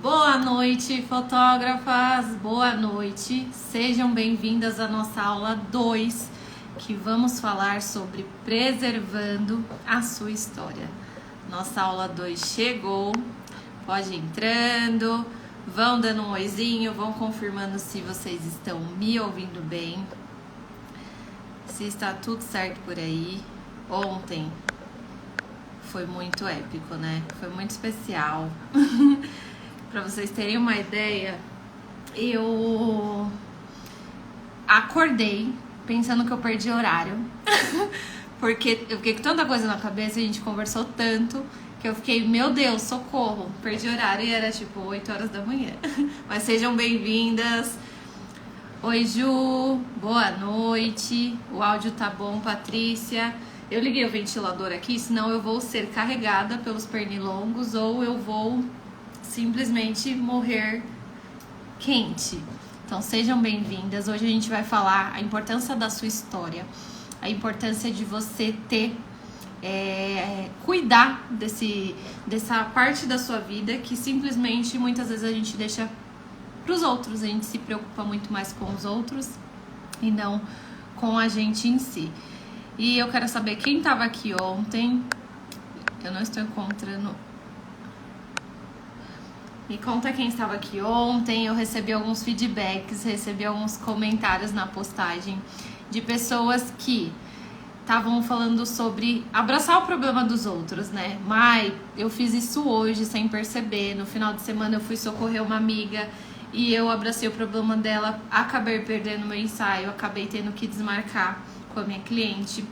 Boa noite, fotógrafas! Boa noite! Sejam bem-vindas à nossa aula 2, que vamos falar sobre preservando a sua história. Nossa aula 2 chegou, pode ir entrando, vão dando um oizinho, vão confirmando se vocês estão me ouvindo bem, se está tudo certo por aí. Ontem foi muito épico, né? Foi muito especial. Para vocês terem uma ideia, eu acordei pensando que eu perdi horário, porque eu fiquei com tanta coisa na cabeça, a gente conversou tanto, que eu fiquei, meu Deus, socorro, perdi horário e era tipo 8 horas da manhã. Mas sejam bem-vindas. Oi, Ju, boa noite. O áudio tá bom, Patrícia? Eu liguei o ventilador aqui, senão eu vou ser carregada pelos pernilongos ou eu vou simplesmente morrer quente. Então sejam bem-vindas. Hoje a gente vai falar a importância da sua história, a importância de você ter, cuidar dessa parte da sua vida que simplesmente muitas vezes a gente deixa para os outros, a gente se preocupa muito mais com os outros e não com a gente em si. E eu quero saber quem estava aqui ontem. Eu não estou encontrando. Me conta quem estava aqui ontem. Eu recebi alguns feedbacks, recebi alguns comentários na postagem de pessoas que estavam falando sobre abraçar o problema dos outros, né? Mai, eu fiz isso hoje sem perceber. No final de semana eu fui socorrer uma amiga e eu abracei o problema dela, acabei perdendo meu ensaio, acabei tendo que desmarcar com a minha cliente.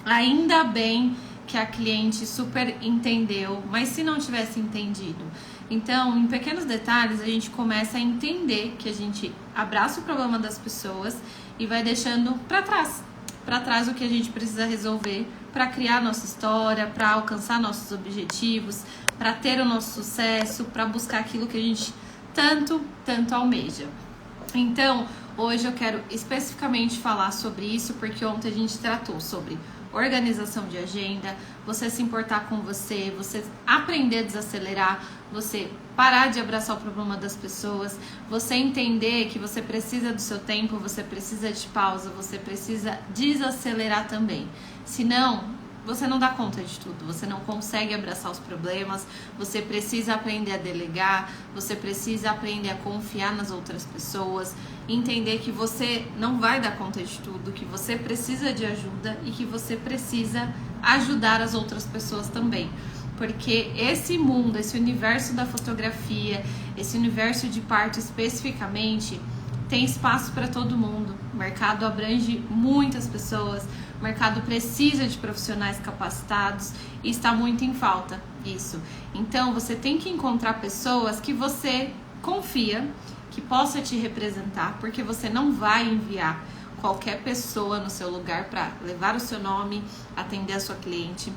Ainda bem que a cliente super entendeu, mas se não tivesse entendido? Então, em pequenos detalhes, a gente começa a entender que a gente abraça o problema das pessoas e vai deixando para trás o que a gente precisa resolver para criar nossa história, para alcançar nossos objetivos, para ter o nosso sucesso, para buscar aquilo que a gente tanto almeja. Então, hoje eu quero especificamente falar sobre isso, porque ontem a gente tratou sobre organização de agenda, você se importar com você aprender a desacelerar, você parar de abraçar o problema das pessoas, você entender que você precisa do seu tempo, você precisa de pausa, você precisa desacelerar também. Senão, você não dá conta de tudo, você não consegue abraçar os problemas, você precisa aprender a delegar, você precisa aprender a confiar nas outras pessoas, entender que você não vai dar conta de tudo, que você precisa de ajuda e que você precisa ajudar as outras pessoas também. Porque esse mundo, esse universo da fotografia, esse universo de parte especificamente, tem espaço para todo mundo. O mercado abrange muitas pessoas, o mercado precisa de profissionais capacitados e está muito em falta isso. Então você tem que encontrar pessoas que você confia, que possa te representar, porque você não vai enviar qualquer pessoa no seu lugar para levar o seu nome, atender a sua cliente.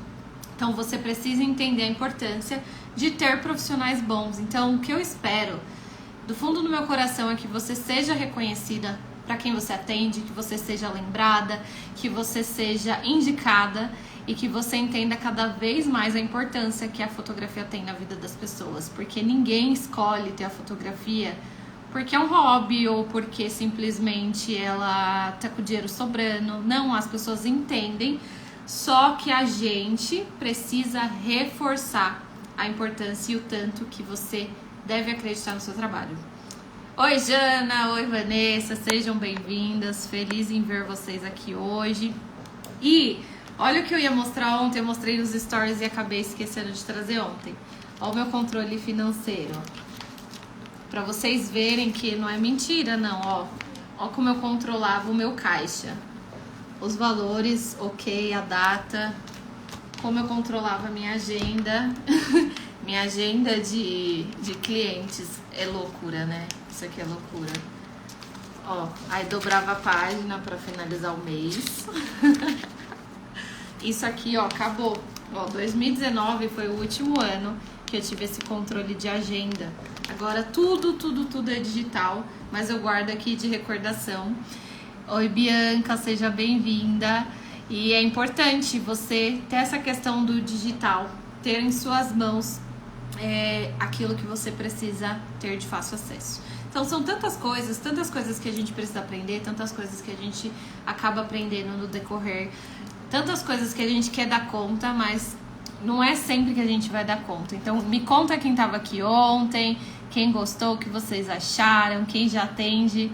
Então você precisa entender a importância de ter profissionais bons. Então o que eu espero do fundo do meu coração é que você seja reconhecida para quem você atende, que você seja lembrada, que você seja indicada e que você entenda cada vez mais a importância que a fotografia tem na vida das pessoas, porque ninguém escolhe ter a fotografia porque é um hobby ou porque simplesmente ela tá com o dinheiro sobrando. Não, as pessoas entendem, só que a gente precisa reforçar a importância e o tanto que você deve acreditar no seu trabalho. Oi, Jana, oi, Vanessa, sejam bem-vindas, feliz em ver vocês aqui hoje. E olha o que eu ia mostrar ontem, eu mostrei nos stories e acabei esquecendo de trazer ontem. Olha o meu controle financeiro, para vocês verem que não é mentira não, ó como eu controlava o meu caixa, os valores, ok, a data, como eu controlava a minha agenda. Minha agenda de clientes é loucura, né? Isso aqui é loucura. Ó, aí dobrava a página para finalizar o mês. Isso aqui, ó, acabou. Ó, 2019 foi o último ano que eu tive esse controle de agenda. Agora tudo é digital, mas eu guardo aqui de recordação. Oi, Bianca, seja bem-vinda. E é importante você ter essa questão do digital, ter em suas mãos aquilo que você precisa ter de fácil acesso. Então são tantas coisas que a gente precisa aprender, tantas coisas que a gente acaba aprendendo no decorrer, tantas coisas que a gente quer dar conta, mas não é sempre que a gente vai dar conta. Então me conta quem estava aqui ontem, quem gostou, o que vocês acharam, quem já atende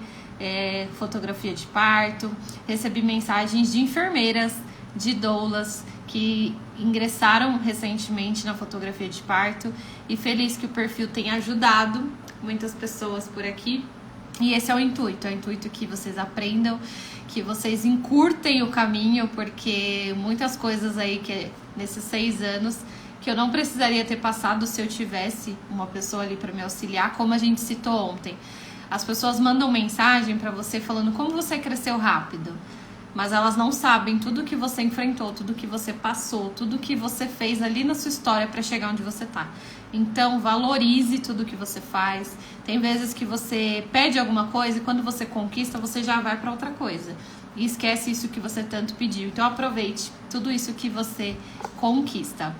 fotografia de parto. Recebi mensagens de enfermeiras, de doulas que ingressaram recentemente na fotografia de parto, e feliz que o perfil tenha ajudado muitas pessoas por aqui. E esse é o intuito que vocês aprendam, que vocês encurtem o caminho, porque muitas coisas aí que nesses 6 anos que eu não precisaria ter passado se eu tivesse uma pessoa ali para me auxiliar, como a gente citou ontem. As pessoas mandam mensagem para você falando como você cresceu rápido, mas elas não sabem tudo que você enfrentou, tudo que você passou, tudo que você fez ali na sua história para chegar onde você tá. Então, valorize tudo que você faz. Tem vezes que você pede alguma coisa e quando você conquista, você já vai para outra coisa. E esquece isso que você tanto pediu. Então, aproveite tudo isso que você conquista.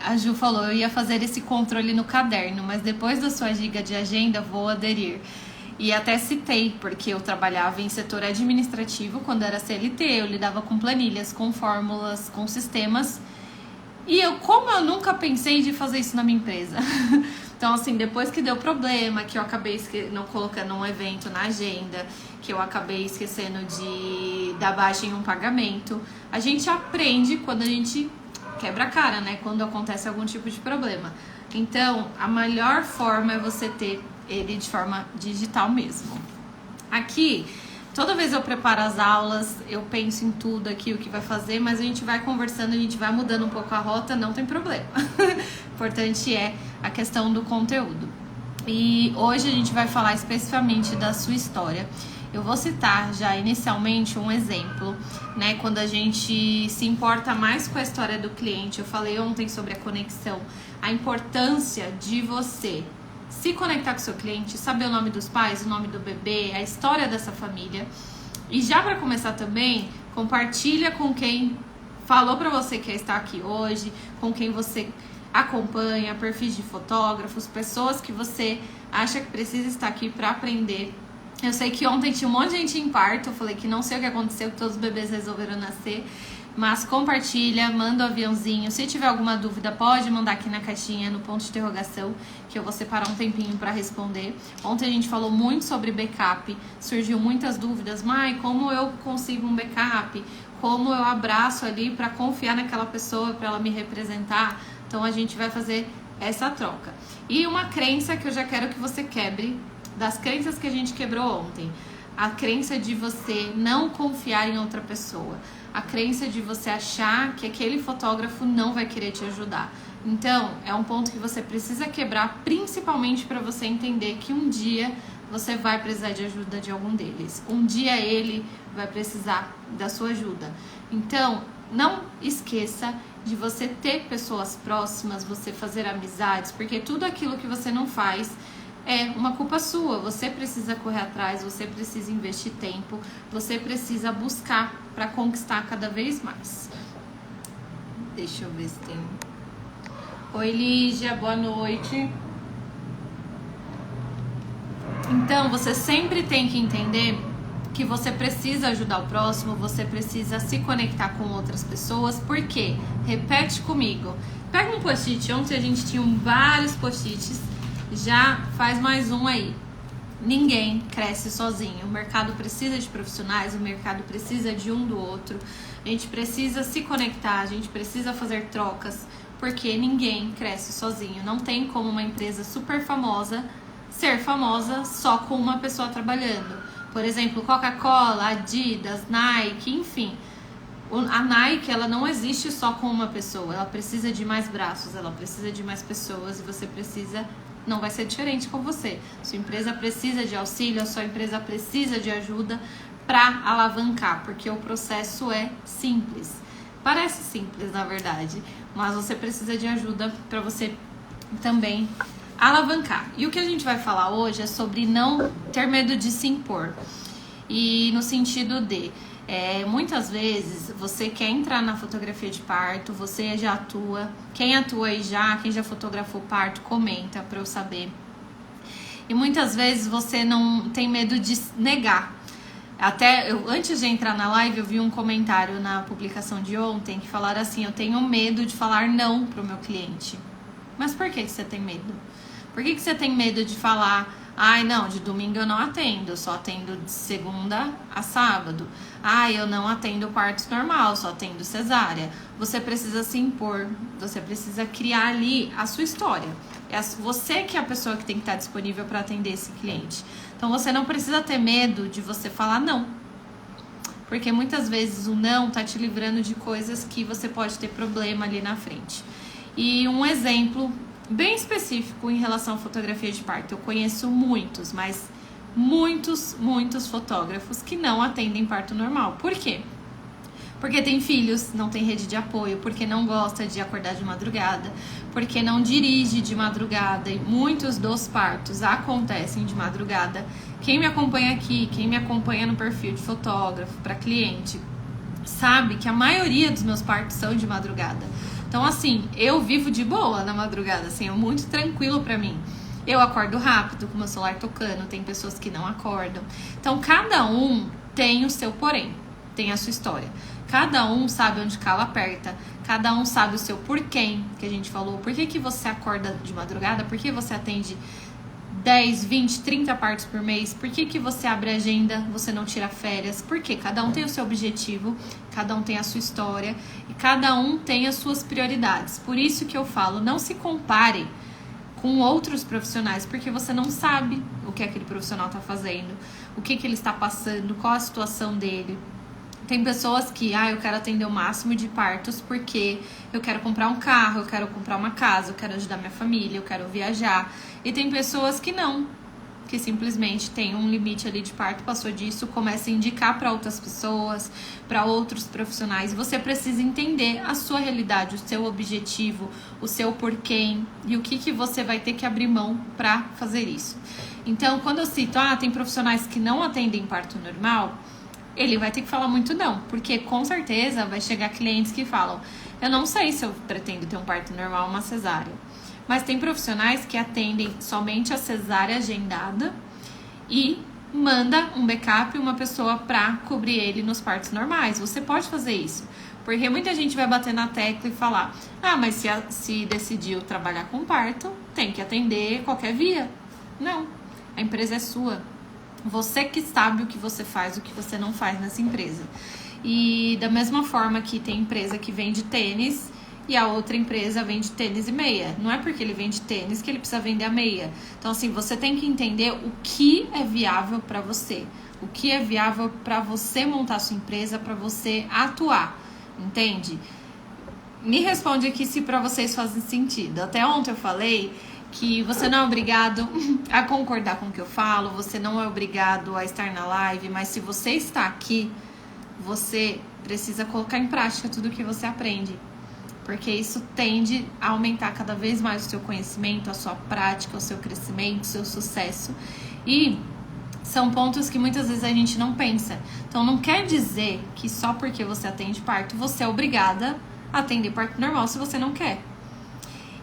A Ju falou, eu ia fazer esse controle no caderno, mas depois da sua giga de agenda, vou aderir. E até citei, porque eu trabalhava em setor administrativo quando era CLT, eu lidava com planilhas, com fórmulas, com sistemas. E como eu nunca pensei de fazer isso na minha empresa. Então, assim, depois que deu problema, que eu acabei não colocando um evento na agenda, que eu acabei esquecendo de dar baixa em um pagamento, a gente aprende quando a gente quebra a cara, né? Quando acontece algum tipo de problema. Então, a melhor forma é você ter ele de forma digital mesmo. Aqui, toda vez eu preparo as aulas, eu penso em tudo aqui, o que vai fazer, mas a gente vai conversando, a gente vai mudando um pouco a rota, não tem problema. O importante é a questão do conteúdo. E hoje a gente vai falar especificamente da sua história. Eu vou citar já inicialmente um exemplo, né? Quando a gente se importa mais com a história do cliente, eu falei ontem sobre a conexão, a importância de você se conectar com o seu cliente, saber o nome dos pais, o nome do bebê, a história dessa família. E já para começar também, compartilha com quem falou para você que ia estar aqui hoje, com quem você acompanha, perfis de fotógrafos, pessoas que você acha que precisa estar aqui para aprender. Eu sei que ontem tinha um monte de gente em parto, eu falei que não sei o que aconteceu, que todos os bebês resolveram nascer, mas compartilha, manda o aviãozinho. Se tiver alguma dúvida, pode mandar aqui na caixinha, no ponto de interrogação, que eu vou separar um tempinho para responder. Ontem a gente falou muito sobre backup, surgiu muitas dúvidas. Mai, como eu consigo um backup? Como eu abraço ali para confiar naquela pessoa, para ela me representar? Então a gente vai fazer essa troca. E uma crença que eu já quero que você quebre, das crenças que a gente quebrou ontem. A crença de você não confiar em outra pessoa. A crença de você achar que aquele fotógrafo não vai querer te ajudar. Então, é um ponto que você precisa quebrar, principalmente para você entender que um dia você vai precisar de ajuda de algum deles. Um dia ele vai precisar da sua ajuda. Então, não esqueça de você ter pessoas próximas, você fazer amizades, porque tudo aquilo que você não faz é uma culpa sua. Você precisa correr atrás, você precisa investir tempo, você precisa buscar para conquistar cada vez mais. Deixa eu ver se tem... Oi, Lígia, boa noite. Então, você sempre tem que entender que você precisa ajudar o próximo, você precisa se conectar com outras pessoas. Por quê? Repete comigo. Pega um post-it. Ontem a gente tinha vários post-its. Já faz mais um aí. Ninguém cresce sozinho. O mercado precisa de profissionais, o mercado precisa de um do outro. A gente precisa se conectar, a gente precisa fazer trocas, porque ninguém cresce sozinho. Não tem como uma empresa super famosa ser famosa só com uma pessoa trabalhando. Por exemplo, Coca-Cola, Adidas, Nike, enfim. A Nike, ela não existe só com uma pessoa. Ela precisa de mais braços, ela precisa de mais pessoas e você precisa... Não vai ser diferente com você. Sua empresa precisa de auxílio, a sua empresa precisa de ajuda para alavancar, porque o processo é simples. Parece simples, na verdade, mas você precisa de ajuda para você também alavancar. E o que a gente vai falar hoje é sobre não ter medo de se impor. E no sentido de... Muitas vezes você quer entrar na fotografia de parto, você já atua. Quem atua aí quem já fotografou parto, comenta pra eu saber. E muitas vezes você não tem medo de negar. Antes de entrar na live, eu vi um comentário na publicação de ontem que falaram assim: eu tenho medo de falar não pro meu cliente. Mas por que você tem medo? Por que você tem medo de falar: ai, não, de domingo eu não atendo, só atendo de segunda a sábado. Ai, eu não atendo parto normal, só atendo cesárea. Você precisa se impor, você precisa criar ali a sua história. Você que é a pessoa que tem que estar disponível para atender esse cliente. Então você não precisa ter medo de você falar não. Porque muitas vezes o não tá te livrando de coisas que você pode ter problema ali na frente. E um exemplo bem específico em relação à fotografia de parto. Eu conheço muitos, mas muitos fotógrafos que não atendem parto normal. Por quê? Porque tem filhos, não tem rede de apoio, porque não gosta de acordar de madrugada, porque não dirige de madrugada, e muitos dos partos acontecem de madrugada. Quem me acompanha aqui, quem me acompanha no perfil de fotógrafo para cliente, sabe que a maioria dos meus partos são de madrugada. Então, assim, eu vivo de boa na madrugada, assim, é muito tranquilo pra mim. Eu acordo rápido, com o meu celular tocando, tem pessoas que não acordam. Então, cada um tem o seu porém, tem a sua história. Cada um sabe onde cala aperta, cada um sabe o seu porquê, que a gente falou. Por que você acorda de madrugada? Por que você atende 10, 20, 30 partos por mês? Por que você abre agenda, você não tira férias? Porque cada um tem o seu objetivo, cada um tem a sua história e cada um tem as suas prioridades. Por isso que eu falo, não se compare com outros profissionais, porque você não sabe o que aquele profissional está fazendo, o que ele está passando, qual a situação dele. Tem pessoas que, eu quero atender o máximo de partos porque eu quero comprar um carro, eu quero comprar uma casa, eu quero ajudar minha família, eu quero viajar. E tem pessoas que não, que simplesmente tem um limite ali de parto, passou disso, começa a indicar para outras pessoas, para outros profissionais. Você precisa entender a sua realidade, o seu objetivo, o seu porquê e o que você vai ter que abrir mão para fazer isso. Então, quando eu cito, tem profissionais que não atendem parto normal, ele vai ter que falar muito não, porque com certeza vai chegar clientes que falam: eu não sei se eu pretendo ter um parto normal ou uma cesárea. Mas tem profissionais que atendem somente a cesárea agendada e manda um backup, uma pessoa pra cobrir ele nos partos normais. Você pode fazer isso, porque muita gente vai bater na tecla e falar: mas se decidiu trabalhar com parto, tem que atender qualquer via. Não, a empresa é sua. Você que sabe o que você faz, o que você não faz nessa empresa. E da mesma forma que tem empresa que vende tênis e a outra empresa vende tênis e meia. Não é porque ele vende tênis que ele precisa vender a meia. Então, assim, você tem que entender o que é viável para você. O que é viável para você montar sua empresa, para você atuar. Entende? Me responde aqui se para vocês faz sentido. Até ontem eu falei que você não é obrigado a concordar com o que eu falo, você não é obrigado a estar na live, mas se você está aqui, você precisa colocar em prática tudo o que você aprende, porque isso tende a aumentar cada vez mais o seu conhecimento, a sua prática, o seu crescimento, o seu sucesso, e são pontos que muitas vezes a gente não pensa. Então não quer dizer que só porque você atende parto, você é obrigada a atender parto normal se você não quer.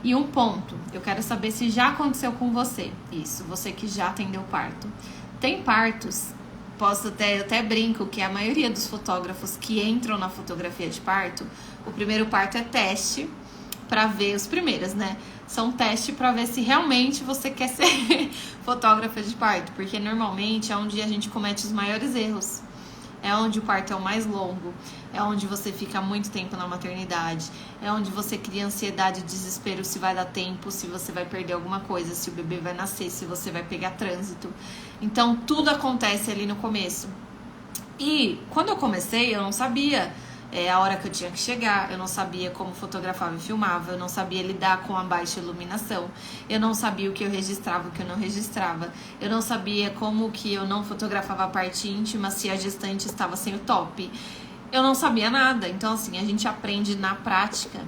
E um ponto, eu quero saber se já aconteceu com você, isso, você que já atendeu parto. Tem partos, eu até brinco que a maioria dos fotógrafos que entram na fotografia de parto, o primeiro parto é teste para ver os primeiros, né? São teste para ver se realmente você quer ser fotógrafa de parto, porque normalmente é onde a gente comete os maiores erros. É onde o parto é o mais longo, é onde você fica muito tempo na maternidade, é onde você cria ansiedade e desespero se vai dar tempo, se você vai perder alguma coisa, se o bebê vai nascer, se você vai pegar trânsito. Então tudo acontece ali no começo. E quando eu comecei, eu não sabia a hora que eu tinha que chegar, eu não sabia como fotografava e filmava, eu não sabia lidar com a baixa iluminação, eu não sabia o que eu registrava, o que eu não registrava, eu não sabia como que eu não fotografava a parte íntima se a gestante estava sem o top, eu não sabia nada. Então assim, a gente aprende na prática,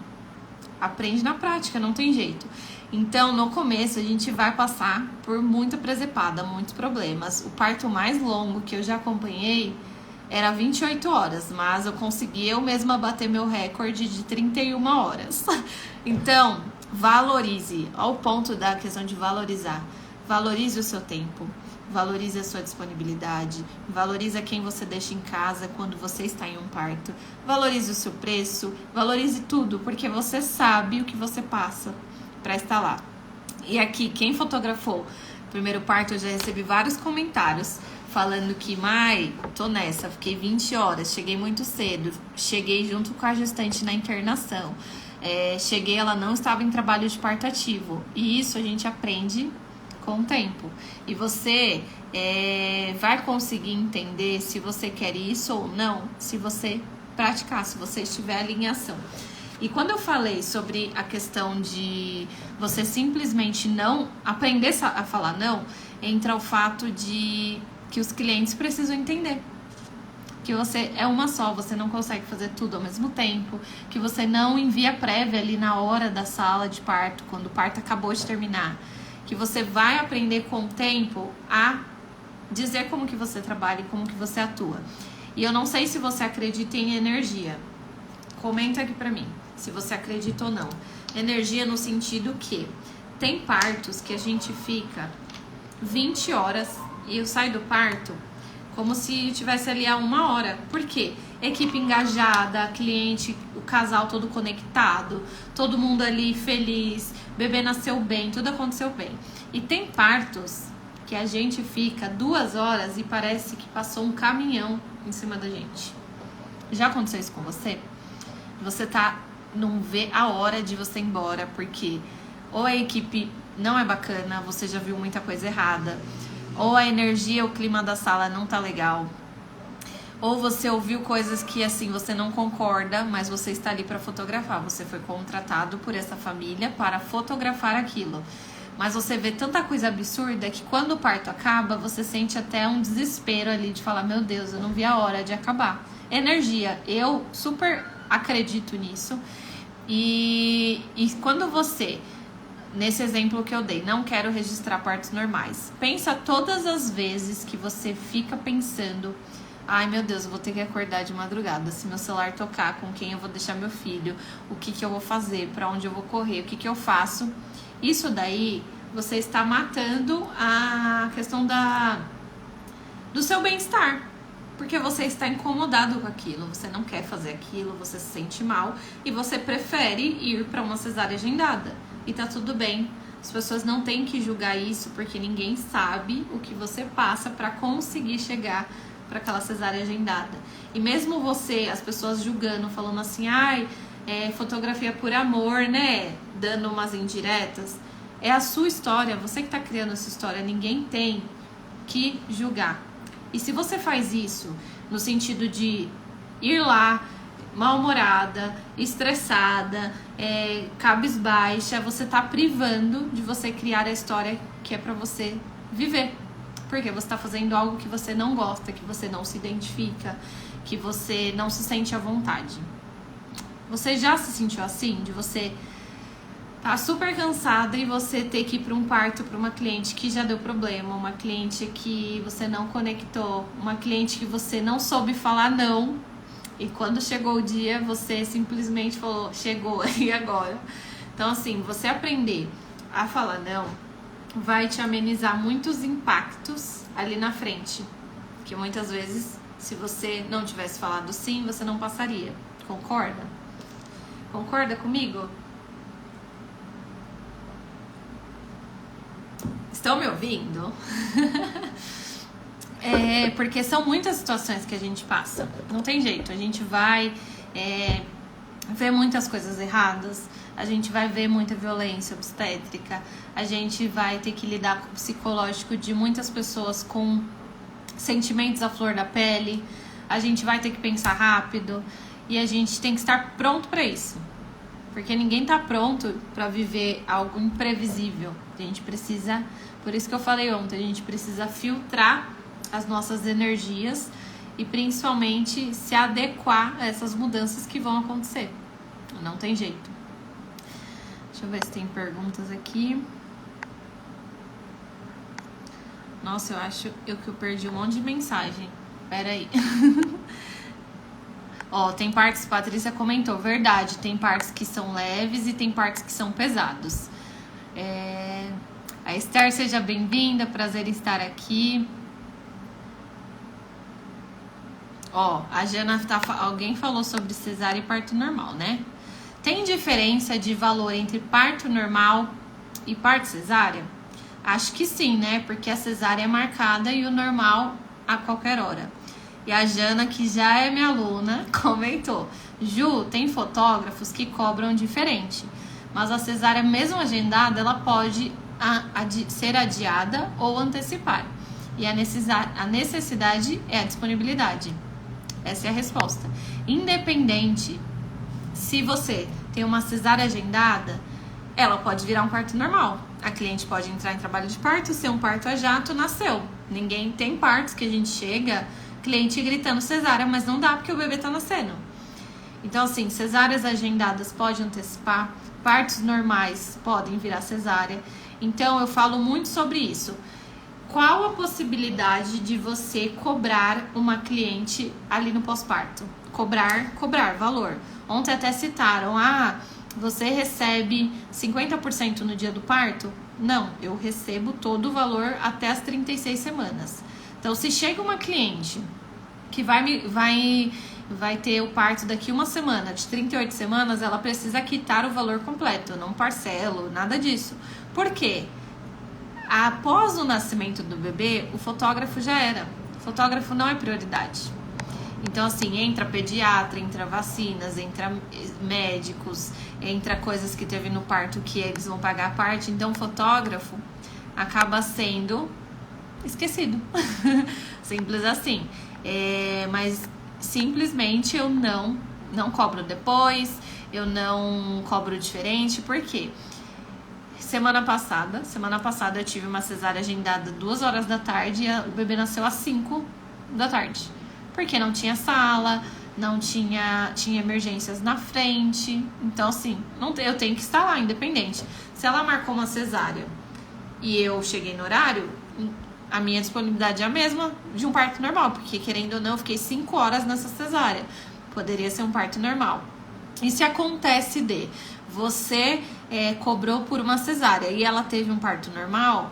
não tem jeito. Então no começo a gente vai passar por muita presepada, muitos problemas. O parto mais longo que eu já acompanhei era 28 horas, mas eu consegui eu mesma bater meu recorde de 31 horas. Então, valorize, ao ponto da questão de valorizar. Valorize o seu tempo, valorize a sua disponibilidade, valorize quem você deixa em casa quando você está em um parto, valorize o seu preço, valorize tudo, porque você sabe o que você passa para estar lá. E aqui, quem fotografou o primeiro parto, eu já recebi vários comentários falando que, Mai, tô nessa, fiquei 20 horas, cheguei muito cedo, cheguei junto com a gestante na internação, cheguei, ela não estava em trabalho de parto ativo, e isso a gente aprende com o tempo, e você vai conseguir entender se você quer isso ou não, se você praticar, se você estiver em alinhação. E quando eu falei sobre a questão de você simplesmente não aprender a falar não, entra o fato de que os clientes precisam entender que você é uma só, você não consegue fazer tudo ao mesmo tempo, que você não envia prévia ali na hora da sala de parto, quando o parto acabou de terminar, que você vai aprender com o tempo a dizer como que você trabalha e como que você atua. E eu não sei se você acredita em energia. Comenta aqui pra mim, se você acredita ou não. Energia no sentido que tem partos que a gente fica 20 horas e eu saio do parto como se tivesse ali a 1 hora. Por quê? Equipe engajada, cliente, o casal todo conectado, todo mundo ali feliz, bebê nasceu bem, tudo aconteceu bem. E tem partos que a gente fica 2 horas e parece que passou um caminhão em cima da gente. Já aconteceu isso com você? Você não vê a hora de você ir embora, porque ou a equipe não é bacana, você já viu muita coisa errada, ou a energia, o clima da sala não tá legal, ou você ouviu coisas que assim você não concorda, mas você está ali para fotografar, você foi contratado por essa família para fotografar aquilo, mas você vê tanta coisa absurda que quando o parto acaba, você sente até um desespero ali de falar, meu Deus, eu não vi a hora de acabar. Energia, eu super acredito nisso. E quando você, nesse exemplo que eu dei, não quero registrar partos normais, pensa todas as vezes que você fica pensando, ai meu Deus, eu vou ter que acordar de madrugada, se meu celular tocar, com quem eu vou deixar meu filho, o que que eu vou fazer, pra onde eu vou correr, o que que eu faço. Isso daí, você está matando a questão do seu bem-estar. Porque você está incomodado com aquilo, você não quer fazer aquilo, você se sente mal e você prefere ir para uma cesárea agendada. E tá tudo bem. As pessoas não têm que julgar isso, porque ninguém sabe o que você passa para conseguir chegar para aquela cesárea agendada. E mesmo você, as pessoas julgando, falando assim, ai, fotografia por amor, né? Dando umas indiretas. É a sua história, você que tá criando essa história, ninguém tem que julgar. E se você faz isso no sentido de ir lá mal-humorada, estressada, cabisbaixa, você tá privando de você criar a história que é pra você viver. Porque você tá fazendo algo que você não gosta, que você não se identifica, que você não se sente à vontade. Você já se sentiu assim? De você tá super cansada e você ter que ir para um parto para uma cliente que já deu problema, uma cliente que você não conectou, uma cliente que você não soube falar não, e quando chegou o dia você simplesmente falou, chegou, e agora? Então assim, você aprender a falar não vai te amenizar muitos impactos ali na frente, que muitas vezes, se você não tivesse falado sim, você não passaria. Concorda? Concorda comigo? Estão me ouvindo? Porque são muitas situações que a gente passa. Não tem jeito. A gente vai ver muitas coisas erradas. A gente vai ver muita violência obstétrica. A gente vai ter que lidar com o psicológico de muitas pessoas com sentimentos à flor da pele. A gente vai ter que pensar rápido. E a gente tem que estar pronto para isso. Porque ninguém tá pronto para viver algo imprevisível. A gente precisa, por isso que eu falei ontem, a gente precisa filtrar as nossas energias e principalmente se adequar a essas mudanças que vão acontecer. Não tem jeito. Deixa eu ver se tem perguntas aqui. Nossa, eu acho que eu perdi um monte de mensagem. Pera aí. Ó, tem partes, Patrícia comentou, verdade, tem partes que são leves e tem partes que são pesados. A Esther, seja bem-vinda, prazer em estar aqui. Ó, a Jana, alguém falou sobre cesárea e parto normal, né? Tem diferença de valor entre parto normal e parto cesárea? Acho que sim, né? Porque a cesárea é marcada e o normal a qualquer hora. E a Jana, que já é minha aluna, comentou: Ju, tem fotógrafos que cobram diferente, mas a cesárea, mesmo agendada, ela pode ser adiada ou antecipar. E a necessidade é a disponibilidade. Essa é a resposta. Independente se você tem uma cesárea agendada, ela pode virar um parto normal. A cliente pode entrar em trabalho de parto, ser um parto a jato, nasceu. Ninguém tem partos que a gente chega, cliente gritando cesárea, mas não dá porque o bebê tá nascendo. Então, assim, cesáreas agendadas podem antecipar, partos normais podem virar cesárea. Então, eu falo muito sobre isso. Qual a possibilidade de você cobrar uma cliente ali no pós-parto? Cobrar valor. Ontem até citaram, você recebe 50% no dia do parto? Não, eu recebo todo o valor até as 36 semanas. Então, se chega uma cliente que vai ter o parto daqui uma semana, de 38 semanas, ela precisa quitar o valor completo, não parcelo, nada disso. Por quê? Após o nascimento do bebê, o fotógrafo já era. O fotógrafo não é prioridade. Então, assim, entra pediatra, entra vacinas, entra médicos, entra coisas que teve no parto que eles vão pagar a parte. Então, o fotógrafo acaba sendo esquecido. Simples assim. Mas, simplesmente, eu não cobro depois, eu não cobro diferente. Por quê? Semana passada eu tive uma cesárea agendada 2 horas da tarde e o bebê nasceu às 5 da tarde. Porque não tinha sala, não tinha emergências na frente. Então, assim, eu tenho que estar lá, independente. Se ela marcou uma cesárea e eu cheguei no horário, a minha disponibilidade é a mesma de um parto normal. Porque, querendo ou não, eu fiquei 5 horas nessa cesárea. Poderia ser um parto normal. E se acontece de você cobrou por uma cesárea e ela teve um parto normal,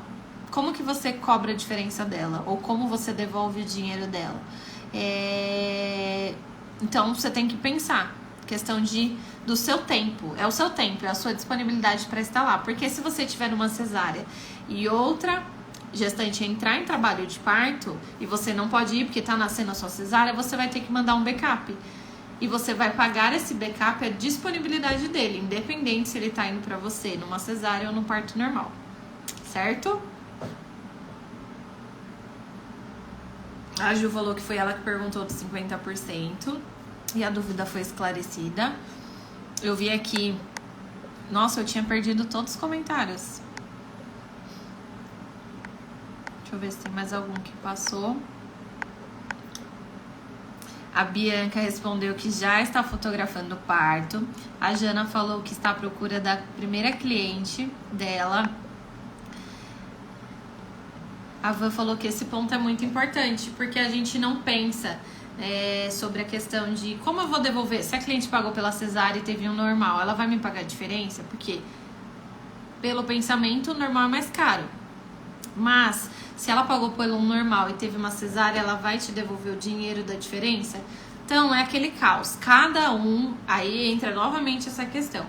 como que você cobra a diferença dela? Ou como você devolve o dinheiro dela? Então, você tem que pensar. Questão do seu tempo. É o seu tempo, é a sua disponibilidade para estar lá. Porque se você tiver uma cesárea e outra gestante entrar em trabalho de parto e você não pode ir porque está nascendo a sua cesárea, você vai ter que mandar um backup. E você vai pagar esse backup, a disponibilidade dele, independente se ele tá indo pra você numa cesárea ou no parto normal. Certo? A Ju falou que foi ela que perguntou dos 50% e a dúvida foi esclarecida. Eu vi aqui... Nossa, eu tinha perdido todos os comentários. Deixa eu ver se tem mais algum que passou. A Bianca respondeu que já está fotografando o parto. A Jana falou que está à procura da primeira cliente dela. A Van falou que esse ponto é muito importante, porque a gente não pensa sobre a questão de como eu vou devolver. Se a cliente pagou pela cesárea e teve um normal, ela vai me pagar a diferença? Porque pelo pensamento, o normal é mais caro. Mas se ela pagou pelo normal e teve uma cesárea, ela vai te devolver o dinheiro da diferença? Então, é aquele caos. Cada um, aí entra novamente essa questão.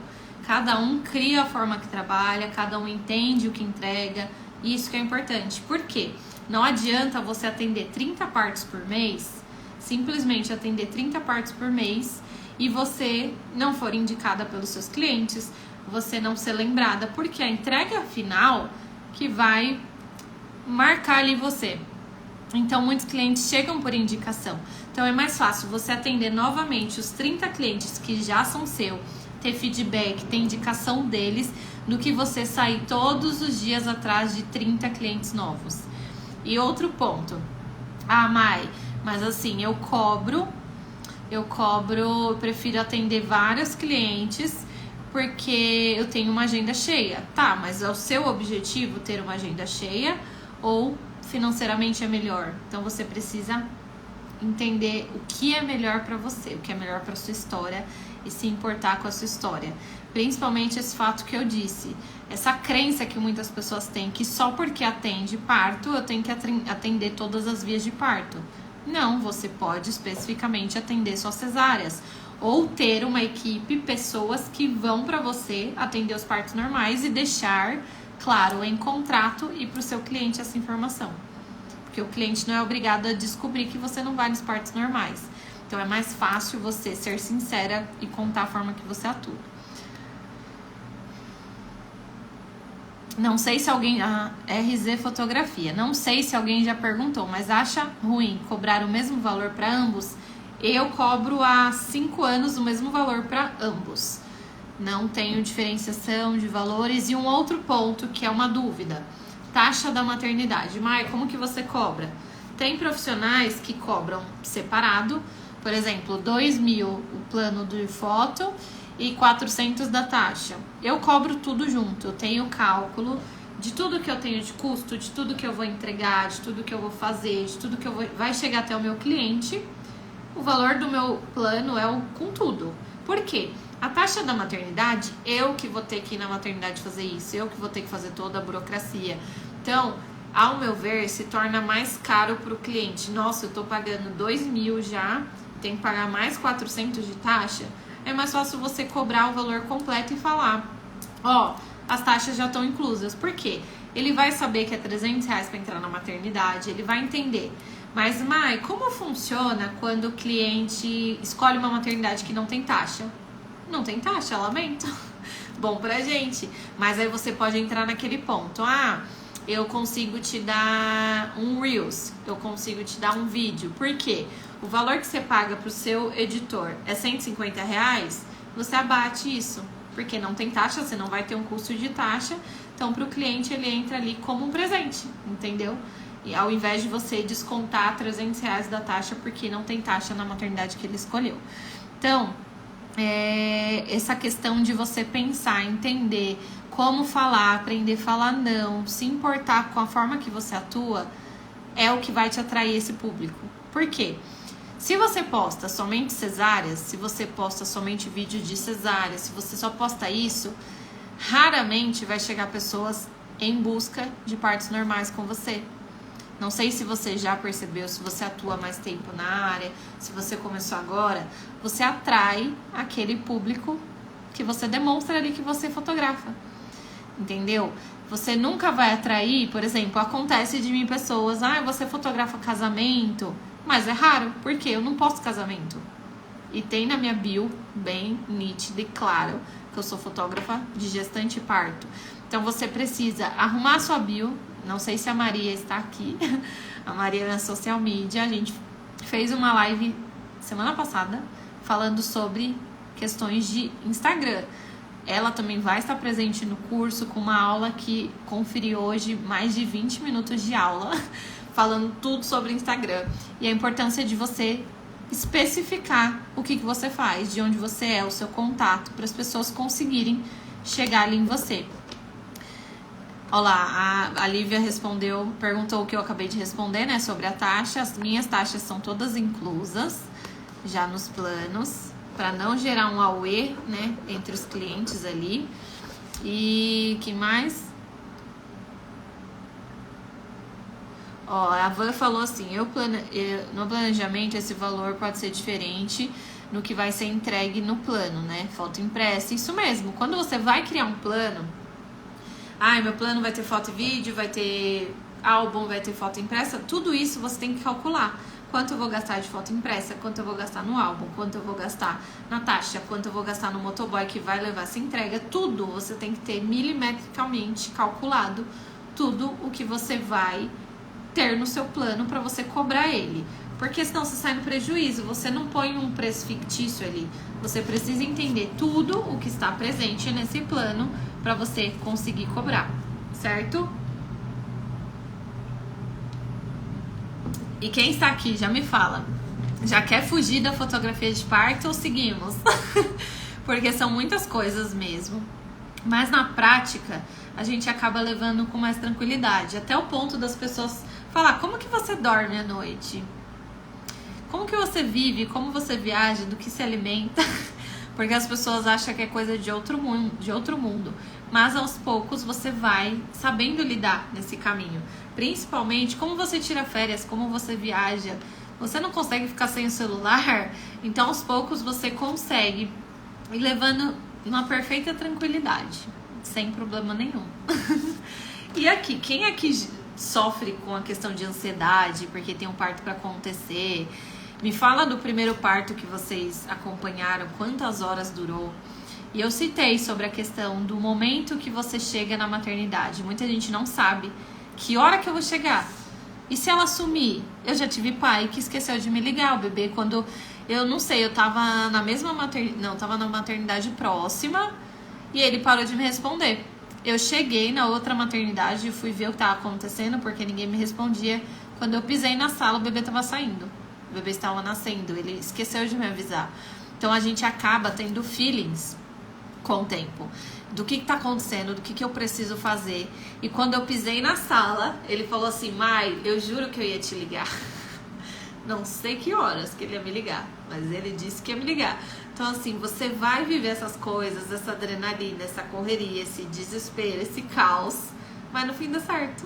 Cada um cria a forma que trabalha, cada um entende o que entrega. Isso que é importante. Por quê? Não adianta você atender 30 partos por mês, simplesmente atender 30 partos por mês e você não for indicada pelos seus clientes, você não ser lembrada, porque a entrega final que vai marcar ali você. Então, muitos clientes chegam por indicação. Então, é mais fácil você atender novamente os 30 clientes que já são seu, ter feedback, ter indicação deles, do que você sair todos os dias atrás de 30 clientes novos. E outro ponto. Mai, mas assim, eu prefiro atender vários clientes porque eu tenho uma agenda cheia. Tá, mas é o seu objetivo ter uma agenda cheia ou financeiramente é melhor? Então você precisa entender o que é melhor pra você, o que é melhor pra sua história e se importar com a sua história. Principalmente esse fato que eu disse, essa crença que muitas pessoas têm, que só porque atende parto, eu tenho que atender todas as vias de parto. Não, você pode especificamente atender só cesáreas. Ou ter uma equipe, pessoas que vão para você atender os partos normais e deixar, claro, em contrato e para o seu cliente essa informação. Porque o cliente não é obrigado a descobrir que você não vai nos partos normais. Então é mais fácil você ser sincera e contar a forma que você atua. Não sei se alguém... RZ Fotografia. Não sei se alguém já perguntou, mas acha ruim cobrar o mesmo valor para ambos? Eu cobro há 5 anos o mesmo valor para ambos. Não tenho diferenciação de valores. E um outro ponto que é uma dúvida. Taxa da maternidade. Mai, como que você cobra? Tem profissionais que cobram separado. Por exemplo, 2.000 o plano de foto e 400 da taxa. Eu cobro tudo junto, eu tenho cálculo de tudo que eu tenho de custo, de tudo que eu vou entregar, de tudo que eu vou fazer, de tudo que vai chegar até o meu cliente. O valor do meu plano é com tudo. Por quê? A taxa da maternidade, eu que vou ter que ir na maternidade fazer isso, eu que vou ter que fazer toda a burocracia. Então, ao meu ver, se torna mais caro para o cliente. Nossa, eu tô pagando 2.000 já, tem que pagar mais 400 de taxa. É mais fácil você cobrar o valor completo e falar, ó, as taxas já estão inclusas. Por quê? Ele vai saber que é R$300 para entrar na maternidade, ele vai entender. Mas, Mai, como funciona quando o cliente escolhe uma maternidade que não tem taxa? Não tem taxa, lamento. Bom pra gente. Mas aí você pode entrar naquele ponto. Eu consigo te dar um Reels, eu consigo te dar um vídeo. Por quê? O valor que você paga pro seu editor é R$150, você abate isso. Porque não tem taxa, você não vai ter um custo de taxa. Então, pro cliente, ele entra ali como um presente, entendeu? E ao invés de você descontar R$300 da taxa, porque não tem taxa na maternidade que ele escolheu. Então, essa questão de você pensar, entender como falar, aprender a falar não, se importar com a forma que você atua, é o que vai te atrair esse público. Por quê? Se você posta somente cesáreas, se você posta somente vídeo de cesárea, se você só posta isso, raramente vai chegar pessoas em busca de partos normais com você. Não sei se você já percebeu, se você atua mais tempo na área, se você começou agora, você atrai aquele público que você demonstra ali que você fotografa. Entendeu? Você nunca vai atrair, por exemplo, acontece de mim pessoas, você fotografa casamento, mas é raro, porque eu não posto casamento. E tem na minha bio, bem nítida e claro, que eu sou fotógrafa de gestante e parto. Então você precisa arrumar a sua bio. Não sei se a Maria está aqui. A Maria na social media. A gente fez uma live semana passada falando sobre questões de Instagram. Ela também vai estar presente no curso com uma aula que conferi hoje, mais de 20 minutos de aula, falando tudo sobre Instagram. E a importância de você especificar o que você faz, de onde você é, o seu contato, para as pessoas conseguirem chegar ali em você. Olá, a Lívia perguntou o que eu acabei de responder, né, sobre a taxa. As minhas taxas são todas inclusas já nos planos, para não gerar um auê, né, entre os clientes ali. E que mais? A Van falou assim, no planejamento esse valor pode ser diferente no que vai ser entregue no plano, né? Foto impressa, isso mesmo. Quando você vai criar um plano, meu plano vai ter foto e vídeo, vai ter álbum, vai ter foto impressa, tudo isso você tem que calcular. Quanto eu vou gastar de foto impressa, quanto eu vou gastar no álbum, quanto eu vou gastar na taxa, quanto eu vou gastar no motoboy que vai levar essa entrega, tudo você tem que ter milimetricamente calculado, tudo o que você vai ter no seu plano para você cobrar ele. Porque senão você sai no prejuízo, você não põe um preço fictício ali. Você precisa entender tudo o que está presente nesse plano para você conseguir cobrar, certo? E quem está aqui já me fala, já quer fugir da fotografia de parto ou seguimos? Porque são muitas coisas mesmo. Mas na prática, a gente acaba levando com mais tranquilidade. Até o ponto das pessoas falar, como que você dorme à noite? Como que você vive, como você viaja, do que se alimenta, porque as pessoas acham que é coisa de outro mundo, mas aos poucos você vai sabendo lidar nesse caminho, principalmente como você tira férias, como você viaja. Você não consegue ficar sem o celular, então aos poucos você consegue ir levando uma perfeita tranquilidade, sem problema nenhum. E aqui, quem aqui sofre com a questão de ansiedade, porque tem um parto para acontecer? Me fala do primeiro parto que vocês acompanharam, quantas horas durou? E eu citei sobre a questão do momento que você chega na maternidade. Muita gente não sabe que hora que eu vou chegar. E se ela sumir? Eu já tive pai que esqueceu de me ligar, o bebê, quando... Eu não sei, eu tava na mesma maternidade... Não, tava na maternidade próxima e ele parou de me responder. Eu cheguei na outra maternidade e fui ver o que tava acontecendo, porque ninguém me respondia. Quando eu pisei na sala, o bebê tava saindo. O bebê estava nascendo, ele esqueceu de me avisar. Então a gente acaba tendo feelings com o tempo. Do que tá acontecendo, do que eu preciso fazer. E quando eu pisei na sala, ele falou assim: Mai, eu juro que eu ia te ligar. Não sei que horas que ele ia me ligar, mas ele disse que ia me ligar. Então assim, você vai viver essas coisas, essa adrenalina, essa correria, esse desespero, esse caos, mas no fim dá certo.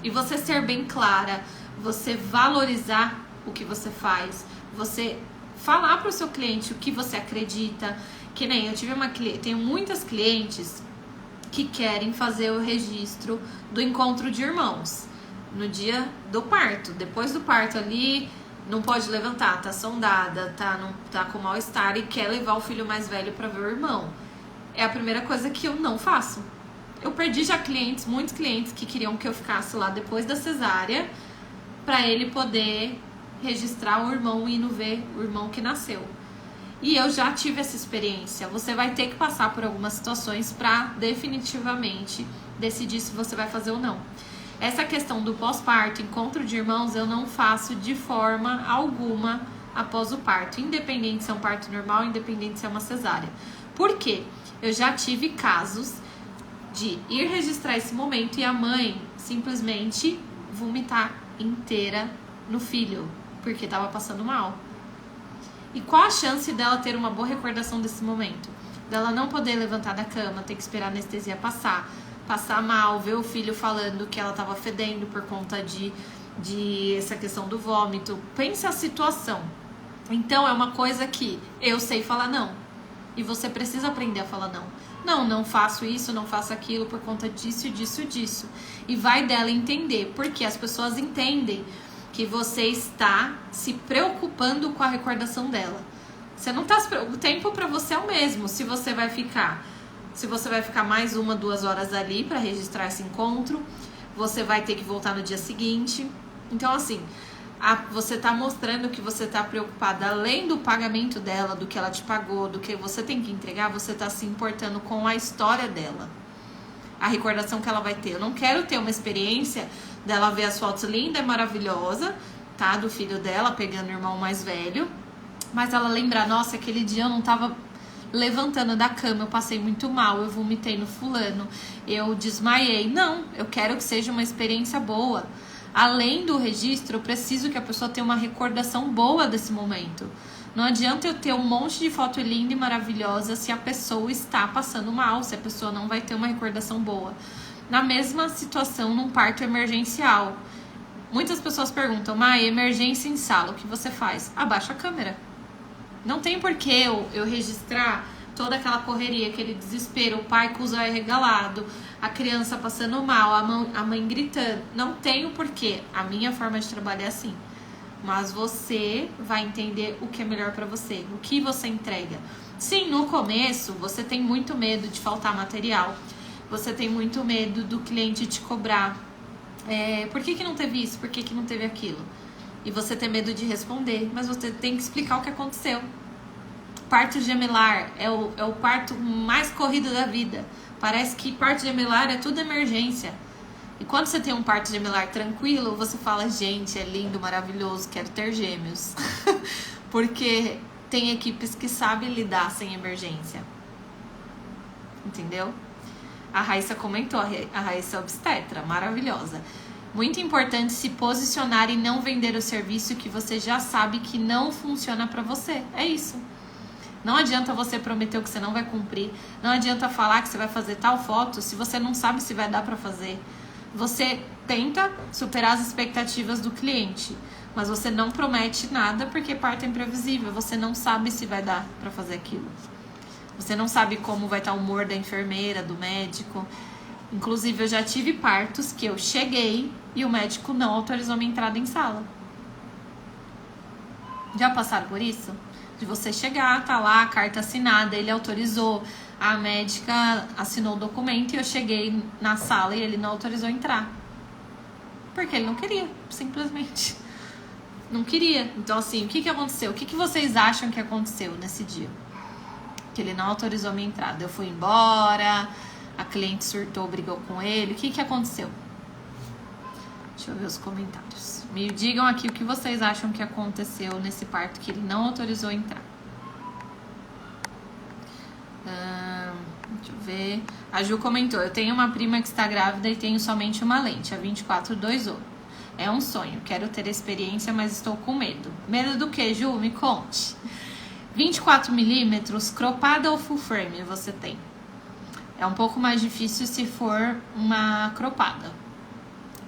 E você ser bem clara, você valorizar o que você faz, você falar para o seu cliente o que você acredita. Que nem eu tive tenho muitas clientes que querem fazer o registro do encontro de irmãos no dia do parto. Depois do parto ali, não pode levantar, tá sondada, tá com mal-estar e quer levar o filho mais velho para ver o irmão. É a primeira coisa que eu não faço. Eu perdi já muitos clientes que queriam que eu ficasse lá depois da cesárea para ele poder registrar o irmão e ir no ver o irmão que nasceu. E eu já tive essa experiência. Você vai ter que passar por algumas situações para definitivamente decidir se você vai fazer ou não. Essa questão do pós-parto, encontro de irmãos, eu não faço de forma alguma após o parto, independente se é um parto normal, independente se é uma cesárea. Por quê? Eu já tive casos de ir registrar esse momento e a mãe simplesmente vomitar inteira no filho, porque estava passando mal. E qual a chance dela ter uma boa recordação desse momento? Dela não poder levantar da cama, ter que esperar a anestesia passar mal, ver o filho falando que ela estava fedendo por conta de essa questão do vômito. Pensa a situação. Então é uma coisa que eu sei falar não. E você precisa aprender a falar não. Não faço isso, não faço aquilo por conta disso, disso, disso. E vai dela entender, porque as pessoas entendem que você está se preocupando com a recordação dela. Você não está se preocupando, o tempo para você é o mesmo. Se você vai ficar mais 1, 2 horas ali para registrar esse encontro, você vai ter que voltar no dia seguinte. Então assim, você está mostrando que você está preocupada além do pagamento dela, do que ela te pagou, do que você tem que entregar, você está se importando com a história dela, a recordação que ela vai ter. Eu não quero ter uma experiência dela ver as fotos linda e maravilhosa, tá? Do filho dela pegando o irmão mais velho, mas ela lembrar, nossa, aquele dia eu não tava levantando da cama, eu passei muito mal, eu vomitei no fulano, eu desmaiei. Não, eu quero que seja uma experiência boa. Além do registro, eu preciso que a pessoa tenha uma recordação boa desse momento. Não adianta eu ter um monte de foto linda e maravilhosa se a pessoa está passando mal, se a pessoa não vai ter uma recordação boa. Na mesma situação, num parto emergencial. Muitas pessoas perguntam, Mai, emergência em sala, o que você faz? Abaixa a câmera. Não tem porquê eu registrar toda aquela correria, aquele desespero, o pai com o zóio regalado, a criança passando mal, a mãe gritando. Não tem o porquê. A minha forma de trabalhar é assim. Mas você vai entender o que é melhor pra você, o que você entrega. Sim, no começo, você tem muito medo de faltar material. Você tem muito medo do cliente te cobrar. Por que não teve isso? Por que não teve aquilo? E você tem medo de responder, mas você tem que explicar o que aconteceu. Parto gemelar é o parto mais corrido da vida. Parece que parto gemelar é tudo emergência. E quando você tem um parto gemelar tranquilo, você fala, gente, é lindo, maravilhoso, quero ter gêmeos. Porque tem equipes que sabem lidar sem emergência. Entendeu? A Raíssa comentou, a Raíssa é obstetra, maravilhosa. Muito importante se posicionar e não vender o serviço que você já sabe que não funciona para você. É isso. Não adianta você prometer o que você não vai cumprir. Não adianta falar que você vai fazer tal foto se você não sabe se vai dar para fazer. Você tenta superar as expectativas do cliente, mas você não promete nada porque parto é imprevisível. Você não sabe se vai dar para fazer aquilo. Você não sabe como vai estar o humor da enfermeira, do médico. Inclusive, eu já tive partos que eu cheguei e o médico não autorizou minha entrada em sala. Já passaram por isso? De você chegar, tá lá, a carta assinada, ele autorizou, a médica assinou o documento e eu cheguei na sala e ele não autorizou entrar. Porque ele não queria, simplesmente. Não queria. Então, assim, o que aconteceu? O que vocês acham que aconteceu nesse dia? Que ele não autorizou minha entrada. Eu fui embora, a cliente surtou, brigou com ele. O que aconteceu? Deixa eu ver os comentários. Me digam aqui o que vocês acham que aconteceu nesse parto que ele não autorizou entrar. Deixa eu ver. A Ju comentou: eu tenho uma prima que está grávida e tenho somente uma lente, a 24/2 ouro. É um sonho, quero ter experiência, mas estou com medo. Medo do que, Ju? Me conte. 24mm, cropada ou full frame você tem? É um pouco mais difícil se for uma cropada.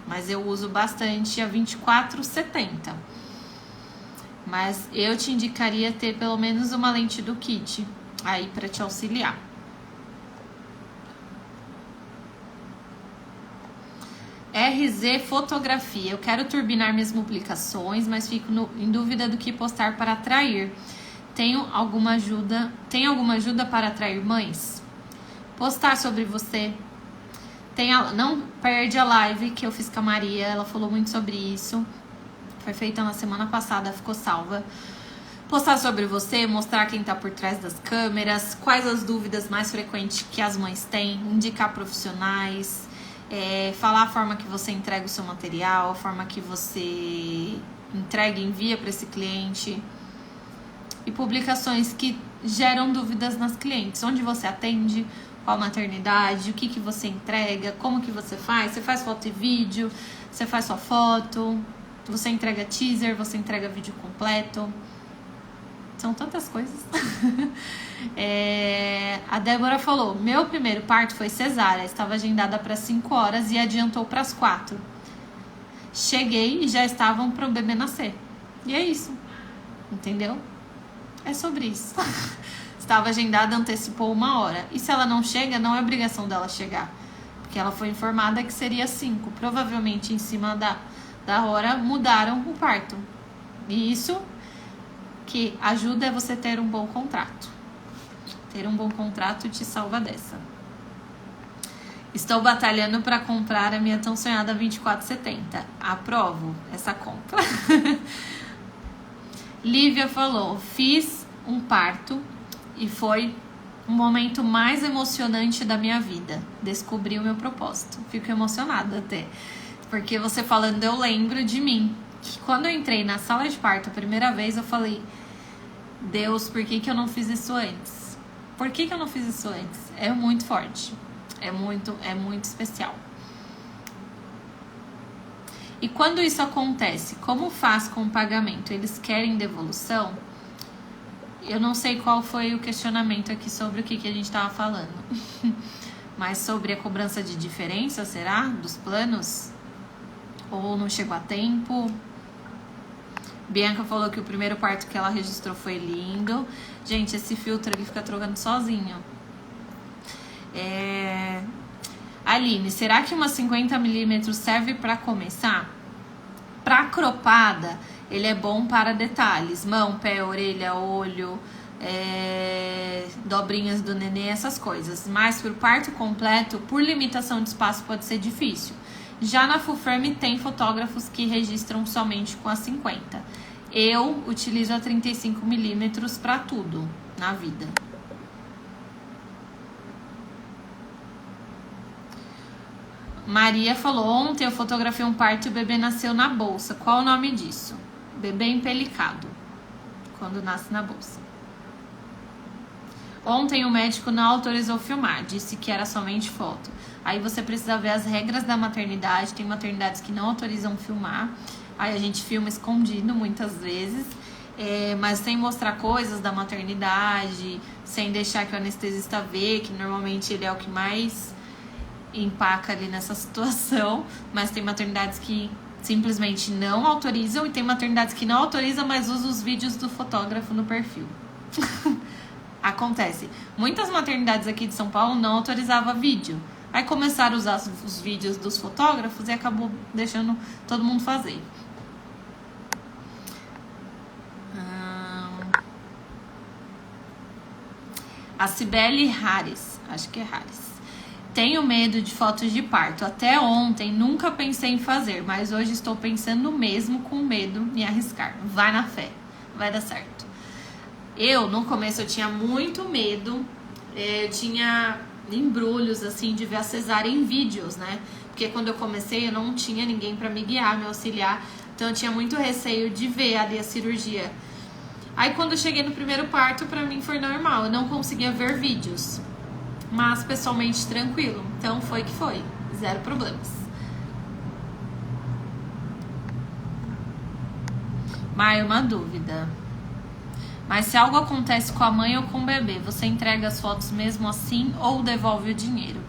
Mas eu uso bastante a 24-70. Mas eu te indicaria ter pelo menos uma lente do kit aí para te auxiliar. RZ Fotografia. Eu quero turbinar minhas publicações, mas fico em dúvida do que postar para atrair. Tem alguma ajuda para atrair mães? Postar sobre você. Não perde a live que eu fiz com a Maria, ela falou muito sobre isso. Foi feita na semana passada, ficou salva. Postar sobre você, mostrar quem tá por trás das câmeras, quais as dúvidas mais frequentes que as mães têm, indicar profissionais, falar a forma que você entrega o seu material, a forma que você entrega e envia para esse cliente. E publicações que geram dúvidas nas clientes. Onde você atende, qual maternidade, o que você entrega, como que você faz foto e vídeo, você faz só foto, você entrega teaser, você entrega vídeo completo. São tantas coisas. A Débora falou: meu primeiro parto foi cesárea, estava agendada para 5 horas e adiantou para as 4. Cheguei e já estavam para o bebê nascer. E é isso. Entendeu? É sobre isso. Estava agendada, antecipou 1 hora. E se ela não chega, não é obrigação dela chegar. Porque ela foi informada que seria 5. Provavelmente em cima da hora mudaram o parto. E isso que ajuda é você ter um bom contrato. Ter um bom contrato te salva dessa. Estou batalhando para comprar a minha tão sonhada 2470. Aprovo essa compra. Lívia falou: fiz um parto e foi o momento mais emocionante da minha vida. Descobri o meu propósito. Fico emocionada até. Porque você falando, eu lembro de mim. Que quando eu entrei na sala de parto a primeira vez, eu falei: Deus, por que eu não fiz isso antes? Por que eu não fiz isso antes? É muito forte. É muito especial. E quando isso acontece, como faz com o pagamento? Eles querem devolução? Eu não sei qual foi o questionamento aqui sobre o que a gente estava falando. Mas sobre a cobrança de diferença, será? Dos planos? Ou não chegou a tempo? Bianca falou que o primeiro parto que ela registrou foi lindo. Gente, esse filtro ele fica trocando sozinho. Aline, será que uma 50mm serve para começar? Para cropada, ele é bom para detalhes. Mão, pé, orelha, olho, dobrinhas do nenê, essas coisas. Mas para o parto completo, por limitação de espaço, pode ser difícil. Já na full frame tem fotógrafos que registram somente com a 50. Eu utilizo a 35mm para tudo na vida. Maria falou: ontem eu fotografei um parto e o bebê nasceu na bolsa. Qual o nome disso? Bebê empelicado. Quando nasce na bolsa. Ontem o médico não autorizou filmar. Disse que era somente foto. Aí você precisa ver as regras da maternidade. Tem maternidades que não autorizam filmar. Aí a gente filma escondido muitas vezes. Mas sem mostrar coisas da maternidade, sem deixar que o anestesista vê, que normalmente ele é o que mais empaca ali nessa situação. Mas tem maternidades que simplesmente não autorizam, e tem maternidades que não autorizam, mas usam os vídeos do fotógrafo no perfil. Acontece. Muitas maternidades aqui de São Paulo não autorizavam vídeo. Aí começaram a usar os vídeos dos fotógrafos e acabou deixando todo mundo fazer. A Cibele Harris, acho que é Harris. Tenho medo de fotos de parto. Até ontem nunca pensei em fazer, mas hoje estou pensando mesmo, com medo de me arriscar. Vai na fé, vai dar certo. No começo eu tinha muito medo, eu tinha embrulhos assim de ver a cesárea em vídeos, né? Porque quando eu comecei eu não tinha ninguém para me guiar, me auxiliar, então eu tinha muito receio de ver ali a cirurgia. Aí quando eu cheguei no primeiro parto, pra mim foi normal, eu não conseguia ver vídeos, mas pessoalmente tranquilo, então foi que foi, zero problemas. Maia, uma dúvida. Mas se algo acontece com a mãe ou com o bebê, você entrega as fotos mesmo assim ou devolve o dinheiro?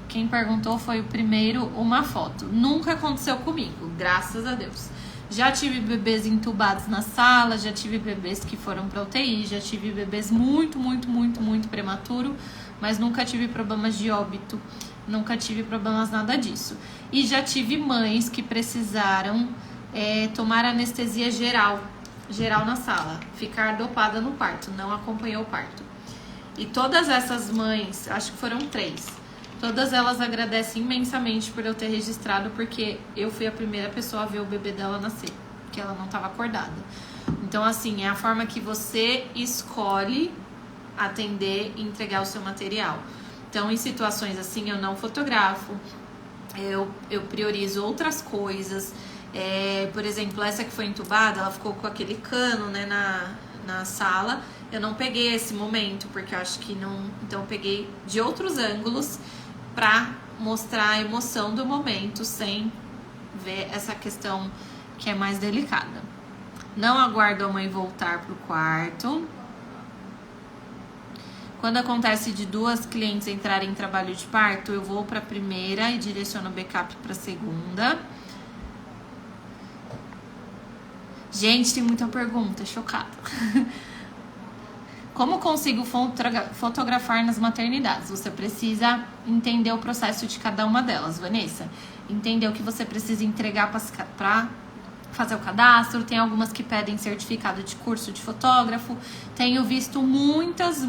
Quem perguntou foi o primeiro, uma foto. Nunca aconteceu comigo, graças a Deus. Já tive bebês entubados na sala, já tive bebês que foram pra UTI, já tive bebês muito prematuro, mas nunca tive problemas de óbito, nunca tive problemas nada disso. E já tive mães que precisaram tomar anestesia geral na sala, ficar dopada no parto, não acompanhou o parto. E todas essas mães, acho que foram 3, todas elas agradecem imensamente por eu ter registrado, porque eu fui a primeira pessoa a ver o bebê dela nascer, porque ela não estava acordada. Então, assim, é a forma que você escolhe atender e entregar o seu material. Então, em situações assim, eu não fotografo, eu priorizo outras coisas. Por exemplo, essa que foi entubada, ela ficou com aquele cano, né, na sala. Eu não peguei esse momento, porque eu acho que não... Então, eu peguei de outros ângulos pra mostrar a emoção do momento, sem ver essa questão que é mais delicada. Não aguardo a mãe voltar pro quarto. Quando acontece de 2 clientes entrarem em trabalho de parto, eu vou pra primeira e direciono o backup pra segunda. Gente, tem muita pergunta, chocada. Como consigo fotografar nas maternidades? Você precisa entender o processo de cada uma delas, Vanessa. Entender o que você precisa entregar para fazer o cadastro. Tem algumas que pedem certificado de curso de fotógrafo. Tenho visto muitas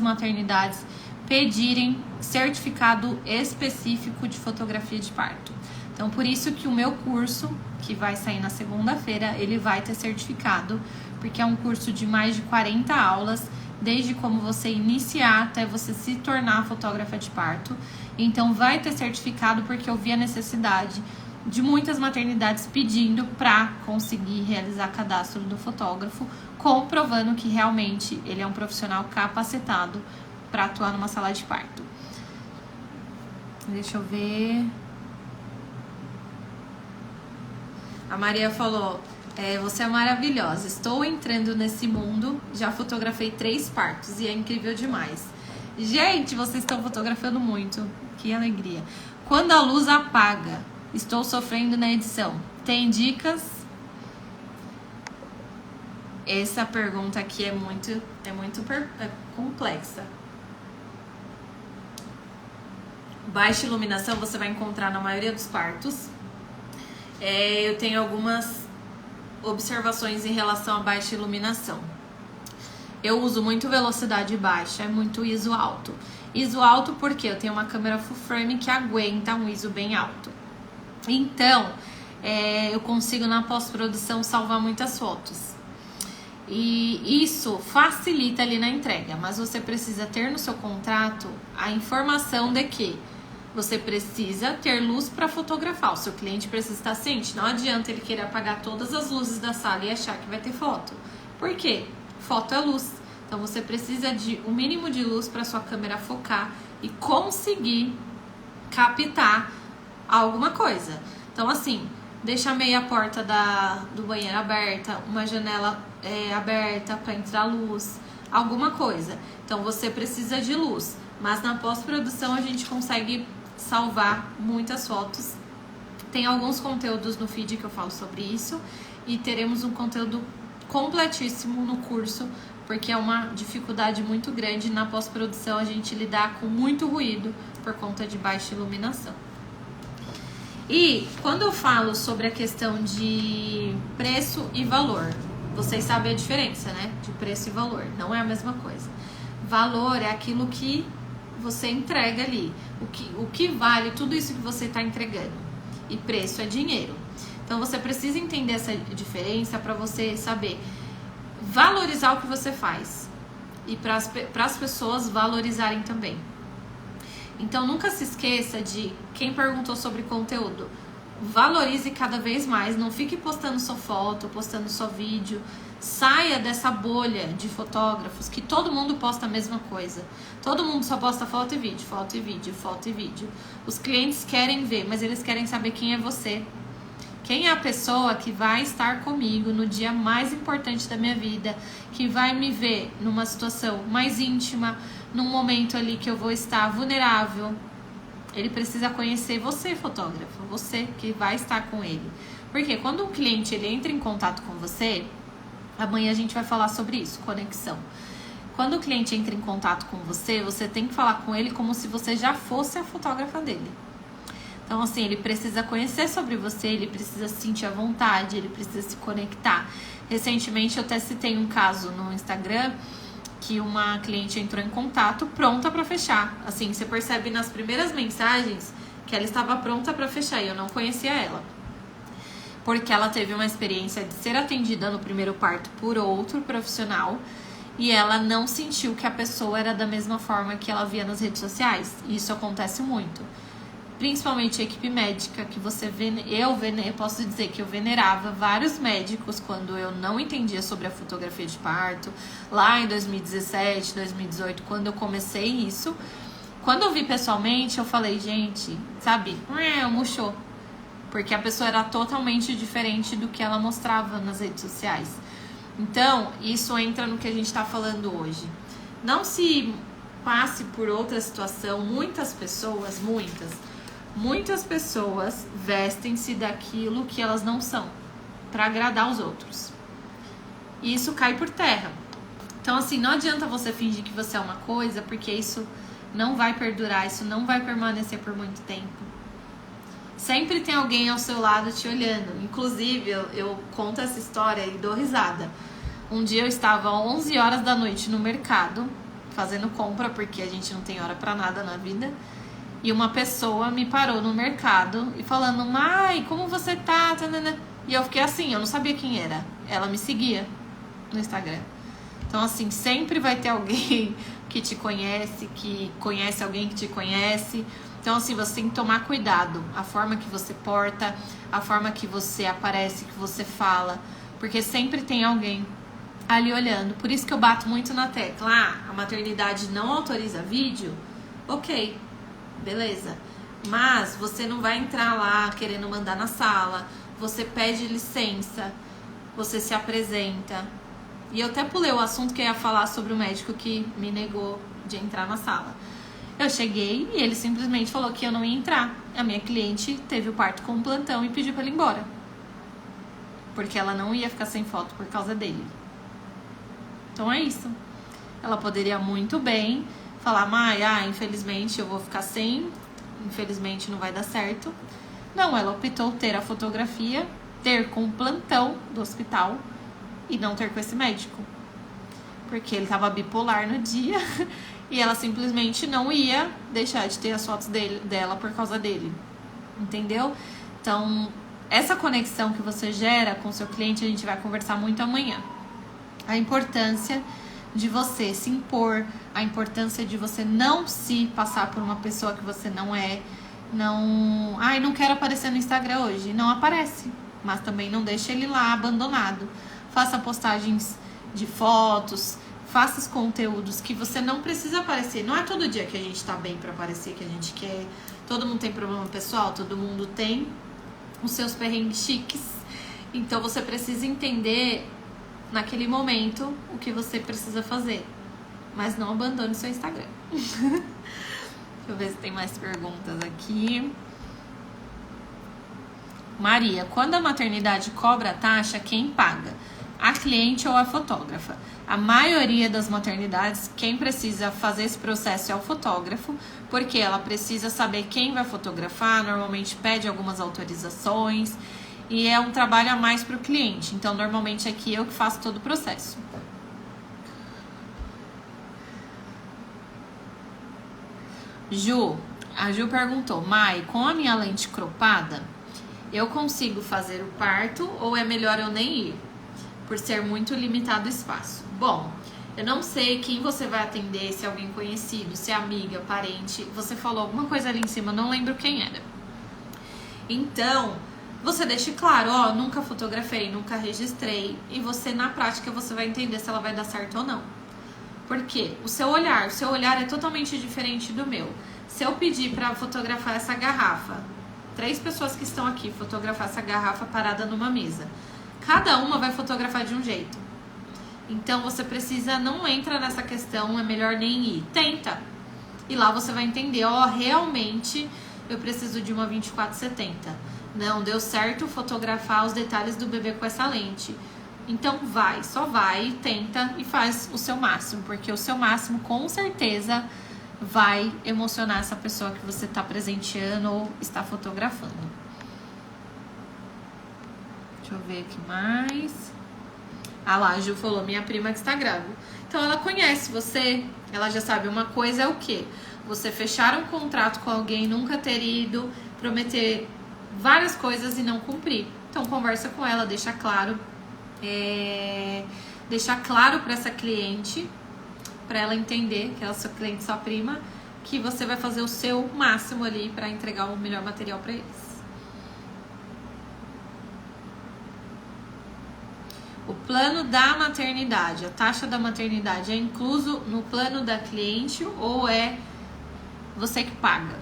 maternidades pedirem certificado específico de fotografia de parto. Então, por isso que o meu curso, que vai sair na segunda-feira, ele vai ter certificado, porque é um curso de mais de 40 aulas, desde como você iniciar até você se tornar fotógrafa de parto. Então, vai ter certificado, porque eu vi a necessidade de muitas maternidades pedindo para conseguir realizar cadastro do fotógrafo, comprovando que realmente ele é um profissional capacitado para atuar numa sala de parto. Deixa eu ver... A Maria falou, você é maravilhosa, estou entrando nesse mundo, já fotografei 3 partos e é incrível demais. Gente, vocês estão fotografando muito, que alegria. Quando a luz apaga, estou sofrendo na edição, tem dicas? Essa pergunta aqui é muito complexa. Baixa iluminação você vai encontrar na maioria dos partos. Eu tenho algumas observações em relação a baixa iluminação. Eu uso muito velocidade baixa, muito ISO alto. ISO alto porque eu tenho uma câmera full frame que aguenta um ISO bem alto. Então, eu consigo na pós-produção salvar muitas fotos. E isso facilita ali na entrega, mas você precisa ter no seu contrato a informação de que você precisa ter luz para fotografar. O seu cliente precisa estar ciente. Não adianta ele querer apagar todas as luzes da sala e achar que vai ter foto. Por quê? Foto é luz. Então você precisa de um mínimo de luz para sua câmera focar e conseguir captar alguma coisa. Então, assim, deixa meia porta do banheiro aberta, uma janela aberta para entrar luz, alguma coisa. Então, você precisa de luz. Mas na pós-produção a gente consegue salvar muitas fotos. Tem alguns conteúdos no feed que eu falo sobre isso. E teremos um conteúdo completíssimo no curso, porque é uma dificuldade muito grande na pós-produção a gente lidar com muito ruído por conta de baixa iluminação. E quando eu falo sobre a questão de preço e valor, vocês sabem a diferença, né? De preço e valor, não é a mesma coisa. Valor é aquilo que você entrega ali, o que vale tudo isso que você está entregando. E preço é dinheiro. Então você precisa entender essa diferença para você saber valorizar o que você faz e para as pessoas valorizarem também. Então nunca se esqueça de quem perguntou sobre conteúdo. Valorize cada vez mais, não fique postando só foto, postando só vídeo. Saia dessa bolha de fotógrafos que todo mundo posta a mesma coisa. Todo mundo só posta foto e vídeo, foto e vídeo, foto e vídeo. Os clientes querem ver, mas eles querem saber quem é você. Quem é a pessoa que vai estar comigo no dia mais importante da minha vida, que vai me ver numa situação mais íntima, num momento ali que eu vou estar vulnerável. Ele precisa conhecer você, fotógrafo, você que vai estar com ele. Porque quando um cliente ele entra em contato com você, amanhã a gente vai falar sobre isso, conexão. Quando o cliente entra em contato com você, você tem que falar com ele como se você já fosse a fotógrafa dele. Então, assim, ele precisa conhecer sobre você, ele precisa se sentir à vontade, ele precisa se conectar. Recentemente, eu até citei um caso no Instagram que uma cliente entrou em contato pronta para fechar. Assim, você percebe nas primeiras mensagens que ela estava pronta para fechar e eu não conhecia ela. Porque ela teve uma experiência de ser atendida no primeiro parto por outro profissional e ela não sentiu que a pessoa era da mesma forma que ela via nas redes sociais. E isso acontece muito. Principalmente a equipe médica, que eu posso dizer que eu venerava vários médicos quando eu não entendia sobre a fotografia de parto, lá em 2017, 2018, quando eu comecei isso. Quando eu vi pessoalmente, eu falei, gente, sabe, murchou. Porque a pessoa era totalmente diferente do que ela mostrava nas redes sociais. Então, isso entra no que a gente está falando hoje. Não se passe por outra situação. Muitas pessoas vestem-se daquilo que elas não são, para agradar os outros. E isso cai por terra. Então, assim, não adianta você fingir que você é uma coisa, porque isso não vai perdurar, isso não vai permanecer por muito tempo. Sempre tem alguém ao seu lado te olhando. Inclusive, eu conto essa história e dou risada. Um dia eu estava 11 horas da noite no mercado, fazendo compra, porque a gente não tem hora pra nada na vida. E uma pessoa me parou no mercado e falando, Mai, como você tá? E eu fiquei assim, eu não sabia quem era. Ela me seguia no Instagram. Então, assim, sempre vai ter alguém que te conhece, que conhece alguém que te conhece. Então, assim, você tem que tomar cuidado. A forma que você porta, a forma que você aparece, que você fala. Porque sempre tem alguém ali olhando. Por isso que eu bato muito na tecla. A maternidade não autoriza vídeo? Ok. Beleza, mas você não vai entrar lá querendo mandar na sala, você pede licença, você se apresenta. E eu até pulei o assunto que eu ia falar sobre o médico que me negou de entrar na sala. Eu cheguei e ele simplesmente falou que eu não ia entrar. A minha cliente teve o parto com plantão e pediu pra ela ir embora, porque ela não ia ficar sem foto por causa dele. Então é isso. Ela poderia muito bem falar, Mai, infelizmente eu vou ficar sem, infelizmente não vai dar certo. Não, ela optou ter a fotografia, ter com o plantão do hospital e não ter com esse médico. Porque ele tava bipolar no dia e ela simplesmente não ia deixar de ter as fotos dela por causa dele. Entendeu? Então, essa conexão que você gera com o seu cliente, a gente vai conversar muito amanhã. A importância de você se impor, a importância de você não se passar por uma pessoa que você não é. Não quero aparecer no Instagram hoje. Não aparece, mas também não deixe ele lá abandonado. Faça postagens de fotos, faça os conteúdos que você não precisa aparecer. Não é todo dia que a gente tá bem pra aparecer, que a gente quer Todo mundo tem problema pessoal, todo mundo tem os seus perrengues chiques. Então você precisa entender naquele momento o que você precisa fazer. Mas não abandone seu Instagram. Deixa eu ver se tem mais perguntas aqui. Maria, quando a maternidade cobra a taxa, quem paga? A cliente ou a fotógrafa? A maioria das maternidades, quem precisa fazer esse processo é o fotógrafo, porque ela precisa saber quem vai fotografar, normalmente pede algumas autorizações e é um trabalho a mais para o cliente. Então, normalmente aqui eu que faço todo o processo. A Ju perguntou, Mai, com a minha lente cropada, eu consigo fazer o parto ou é melhor eu nem ir? Por ser muito limitado o espaço. Bom, eu não sei quem você vai atender, se é alguém conhecido, se é amiga, parente. Você falou alguma coisa ali em cima, não lembro quem era. Então, você deixe claro, ó, nunca fotografei, nunca registrei. E você, na prática, você vai entender se ela vai dar certo ou não. Por quê? O seu olhar é totalmente diferente do meu. Se eu pedir pra fotografar essa garrafa, 3 pessoas que estão aqui fotografar essa garrafa parada numa mesa, cada uma vai fotografar de um jeito. Então você precisa, não entra nessa questão, é melhor nem ir. Tenta. E lá você vai entender, ó, realmente eu preciso de uma 24-70. Não, deu certo fotografar os detalhes do bebê com essa lente. Então vai, só vai, tenta e faz o seu máximo. Porque o seu máximo com certeza vai emocionar essa pessoa que você está presenteando ou está fotografando. Deixa eu ver aqui mais. Ah lá, a Ju falou, minha prima que está grávida. Então ela conhece você, ela já sabe. Uma coisa é o quê? Você fechar um contrato com alguém, nunca ter ido, prometer várias coisas e não cumprir. Então conversa com ela, deixa claro. Deixar claro para essa cliente, para ela entender que ela é sua cliente, sua prima, que você vai fazer o seu máximo ali para entregar o melhor material para eles. O plano da maternidade, a taxa da maternidade é incluso no plano da cliente ou é você que paga?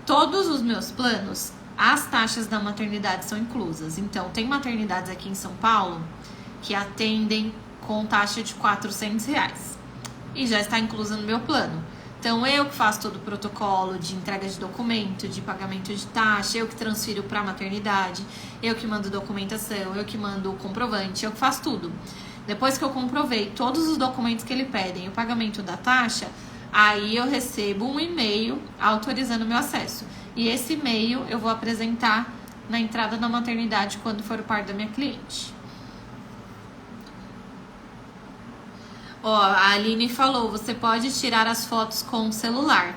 Todos os meus planos, as taxas da maternidade são inclusas. Então, tem maternidades aqui em São Paulo que atendem com taxa de R$400 e já está inclusa no meu plano. Então, eu que faço todo o protocolo de entrega de documento, de pagamento de taxa, eu que transfiro para a maternidade, eu que mando documentação, eu que mando o comprovante, eu que faço tudo. Depois que eu comprovei todos os documentos que ele pedem, o pagamento da taxa, aí eu recebo um e-mail autorizando o meu acesso. E esse e-mail eu vou apresentar na entrada da maternidade quando for o parto da minha cliente. Ó, a Aline falou, você pode tirar as fotos com o celular.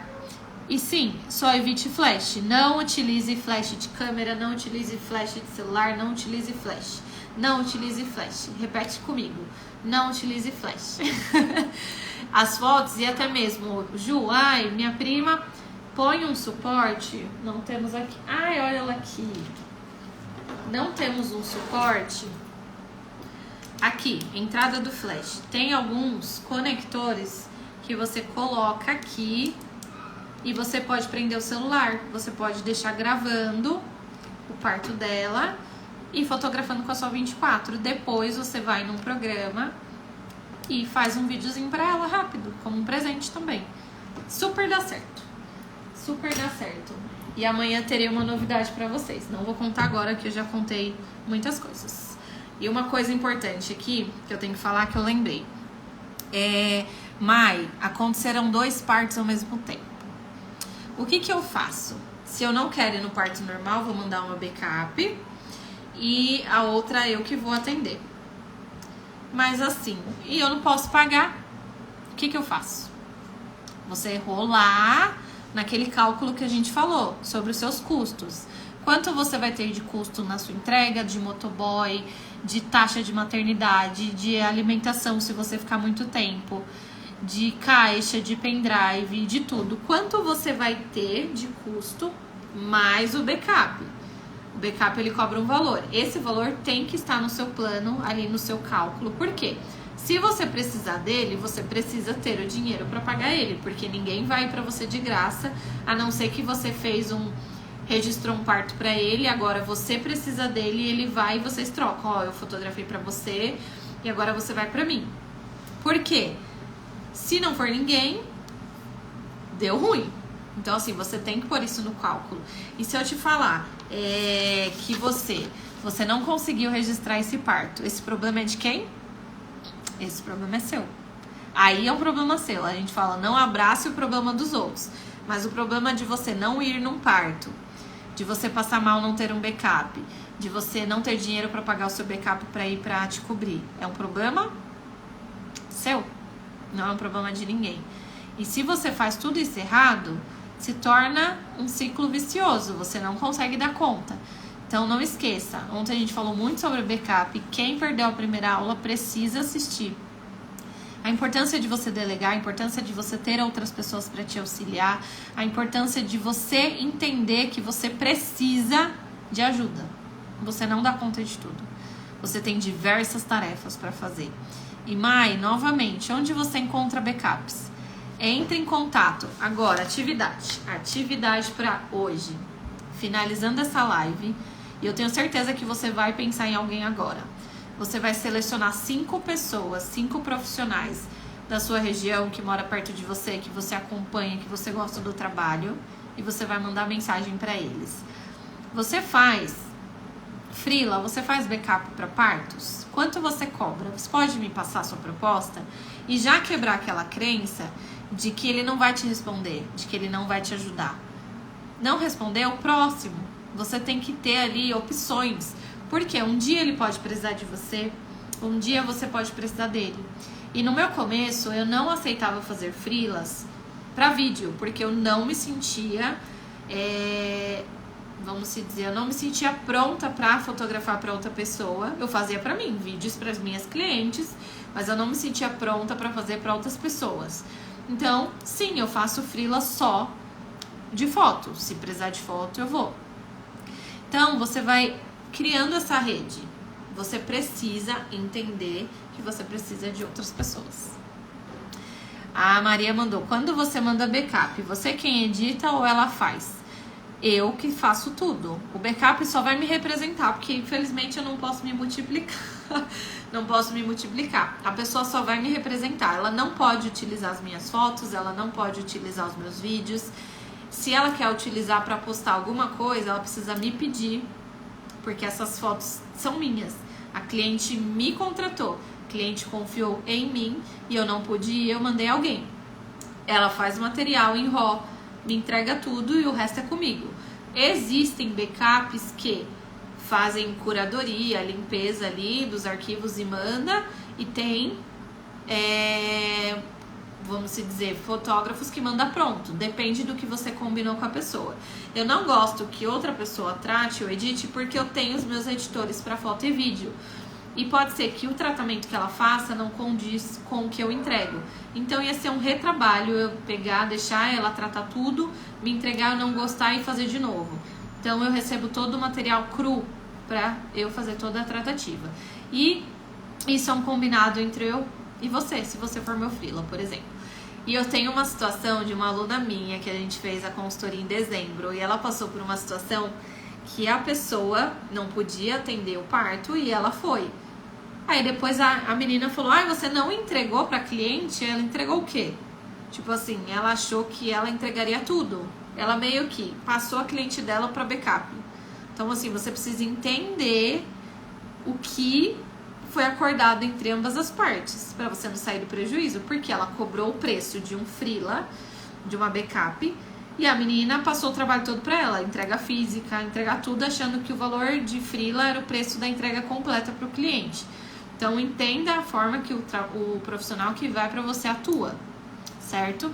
E sim, só evite flash. Não utilize flash de câmera, não utilize flash de celular, não utilize flash. Não utilize flash. Repete comigo. Não utilize flash. As fotos e até mesmo, Ju, ai, minha prima, põe um suporte. Não temos aqui. Ai, olha ela aqui. Não temos um suporte. Aqui, entrada do flash, tem alguns conectores que você coloca aqui e você pode prender o celular. Você pode deixar gravando o parto dela e fotografando com a sua 24. Depois você vai num programa e faz um videozinho pra ela rápido, como um presente também. Super dá certo. Super dá certo. E amanhã terei uma novidade pra vocês. Não vou contar agora que eu já contei muitas coisas. E uma coisa importante aqui, que eu tenho que falar, que eu lembrei. Mai, acontecerão 2 partos ao mesmo tempo. O que eu faço? Se eu não quero ir no parto normal, vou mandar uma backup. E a outra eu que vou atender. Mas assim, e eu não posso pagar, o que eu faço? Você errou lá naquele cálculo que a gente falou sobre os seus custos. Quanto você vai ter de custo na sua entrega, de motoboy, de taxa de maternidade, de alimentação se você ficar muito tempo, de caixa, de pendrive, de tudo. Quanto você vai ter de custo mais o backup. O backup ele cobra um valor. Esse valor tem que estar no seu plano, ali no seu cálculo. Por quê? Se você precisar dele, você precisa ter o dinheiro para pagar ele, porque ninguém vai para você de graça, a não ser que você registrou um parto para ele, agora você precisa dele, ele vai e vocês trocam. Ó, eu fotografei para você e agora você vai para mim. Por quê? Se não for ninguém, deu ruim. Então, assim, você tem que pôr isso no cálculo. E se eu te falar que você não conseguiu registrar esse parto, esse problema é de quem? Esse problema é seu. Aí é um problema seu. A gente fala, não abrace o problema dos outros. Mas o problema de você não ir num parto, de você passar mal, não ter um backup, de você não ter dinheiro para pagar o seu backup para ir para te cobrir, é um problema seu. Não é um problema de ninguém. E se você faz tudo isso errado, se torna um ciclo vicioso. Você não consegue dar conta. Então não esqueça, ontem a gente falou muito sobre backup. Quem perdeu a primeira aula precisa assistir. A importância de você delegar, a importância de você ter outras pessoas para te auxiliar, a importância de você entender que você precisa de ajuda. Você não dá conta de tudo. Você tem diversas tarefas para fazer. E Mai, novamente, onde você encontra backups? Entre em contato. Agora, atividade. Atividade para hoje. Finalizando essa live. E eu tenho certeza que você vai pensar em alguém agora. Você vai selecionar 5 pessoas, 5 profissionais da sua região que mora perto de você, que você acompanha, que você gosta do trabalho. E você vai mandar mensagem para eles. Você faz freela, você faz backup para partos? Quanto você cobra? Você pode me passar a sua proposta? E já quebrar aquela crença de que ele não vai te responder, de que ele não vai te ajudar. Não responder é o próximo. Você tem que ter ali opções. Porque um dia ele pode precisar de você, um dia você pode precisar dele. E no meu começo, eu não aceitava fazer freelas para vídeo, porque eu não me sentia, vamos dizer, eu não me sentia pronta para fotografar para outra pessoa. Eu fazia para mim, vídeos para as minhas clientes, mas eu não me sentia pronta para fazer para outras pessoas. Então, sim, eu faço freela só de foto. Se precisar de foto, eu vou. Então, você vai criando essa rede. Você precisa entender que você precisa de outras pessoas. A Maria mandou, quando você manda backup, você quem edita ou ela faz? Eu que faço tudo. O backup só vai me representar, porque infelizmente eu não posso me multiplicar. Não posso me multiplicar. A pessoa só vai me representar. Ela não pode utilizar as minhas fotos, ela não pode utilizar os meus vídeos. Se ela quer utilizar para postar alguma coisa, ela precisa me pedir, porque essas fotos são minhas. A cliente me contratou, a cliente confiou em mim e eu não pude ir, eu mandei alguém. Ela faz o material em RAW, me entrega tudo e o resto é comigo. Existem backups que fazem curadoria, limpeza ali dos arquivos e manda, e tem, vamos dizer, fotógrafos que manda pronto, depende do que você combinou com a pessoa. Eu não gosto que outra pessoa trate ou edite, porque eu tenho os meus editores para foto e vídeo. E pode ser que o tratamento que ela faça não condiz com o que eu entrego. Então ia ser um retrabalho eu pegar, deixar ela tratar tudo, me entregar, eu não gostar e fazer de novo. Então eu recebo todo o material cru para eu fazer toda a tratativa. E isso é um combinado entre eu e você, se você for meu freela, por exemplo. E eu tenho uma situação de uma aluna minha que a gente fez a consultoria em dezembro e ela passou por uma situação que a pessoa não podia atender o parto e ela foi. Aí depois a menina falou, você não entregou pra cliente? Ela entregou o quê? Tipo assim, ela achou que ela entregaria tudo. Ela meio que passou a cliente dela pra backup. Então assim, você precisa entender o que foi acordado entre ambas as partes, para você não sair do prejuízo, porque ela cobrou o preço de um freela, de uma backup, e a menina passou o trabalho todo para ela, entrega física, entregar tudo, achando que o valor de freela era o preço da entrega completa para o cliente. Então entenda a forma que o profissional que vai para você atua, certo?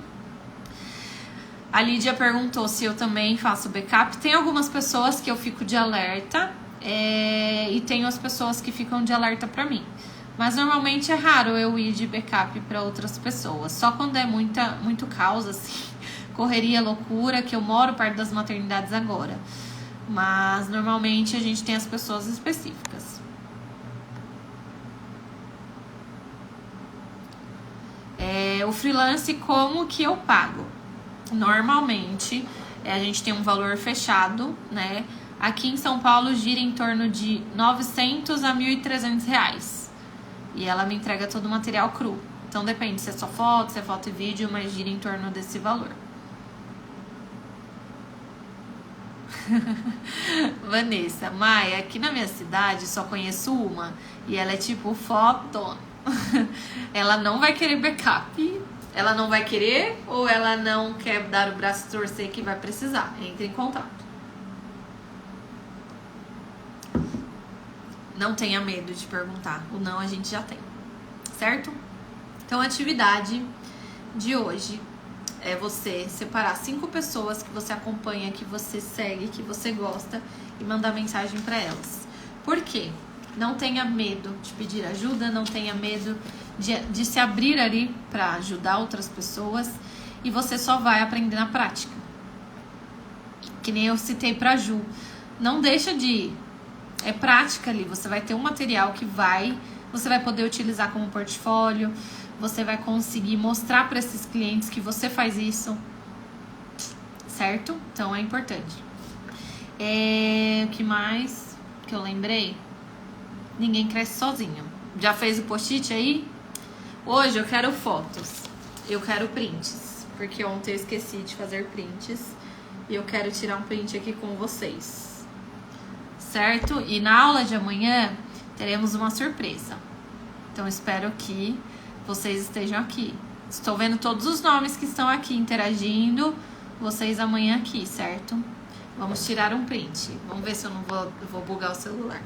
A Lídia perguntou se eu também faço backup. Tem algumas pessoas que eu fico de alerta, e tenho as pessoas que ficam de alerta pra mim. Mas normalmente é raro eu ir de backup pra outras pessoas. Só quando é muito caos, assim, correria, loucura, que eu moro perto das maternidades agora. Mas normalmente a gente tem as pessoas específicas. O freelance, como que eu pago? Normalmente, a gente tem um valor fechado, né? Aqui em São Paulo gira em torno de 900 a 1.300 reais. E ela me entrega todo o material cru. Então depende se é só foto, se é foto e vídeo, mas gira em torno desse valor. Vanessa, Maia, aqui na minha cidade só conheço uma. E ela é tipo foto. Ela não vai querer backup. Ela não vai querer ou ela não quer dar o braço a torcer que vai precisar? Entre em contato. Não tenha medo de perguntar. O não a gente já tem. Certo? Então a atividade de hoje é você separar 5 pessoas que você acompanha, que você segue, que você gosta e mandar mensagem para elas. Por quê? Não tenha medo de pedir ajuda, não tenha medo de se abrir ali para ajudar outras pessoas e você só vai aprender na prática. Que nem eu citei pra Ju. Não deixa de ir. É prática ali. Você vai ter um material que você vai poder utilizar como portfólio, você vai conseguir mostrar para esses clientes que você faz isso, certo? Então é importante. O que mais que eu lembrei? Ninguém cresce sozinho. Já fez o post-it aí? Hoje eu quero fotos, eu quero prints, porque ontem eu esqueci de fazer prints e eu quero tirar um print aqui com vocês, certo? E na aula de amanhã teremos uma surpresa, então espero que vocês estejam aqui. Estou vendo todos os nomes que estão aqui interagindo, vocês amanhã aqui, certo? Vamos tirar um print, vamos ver se eu não vou bugar o celular.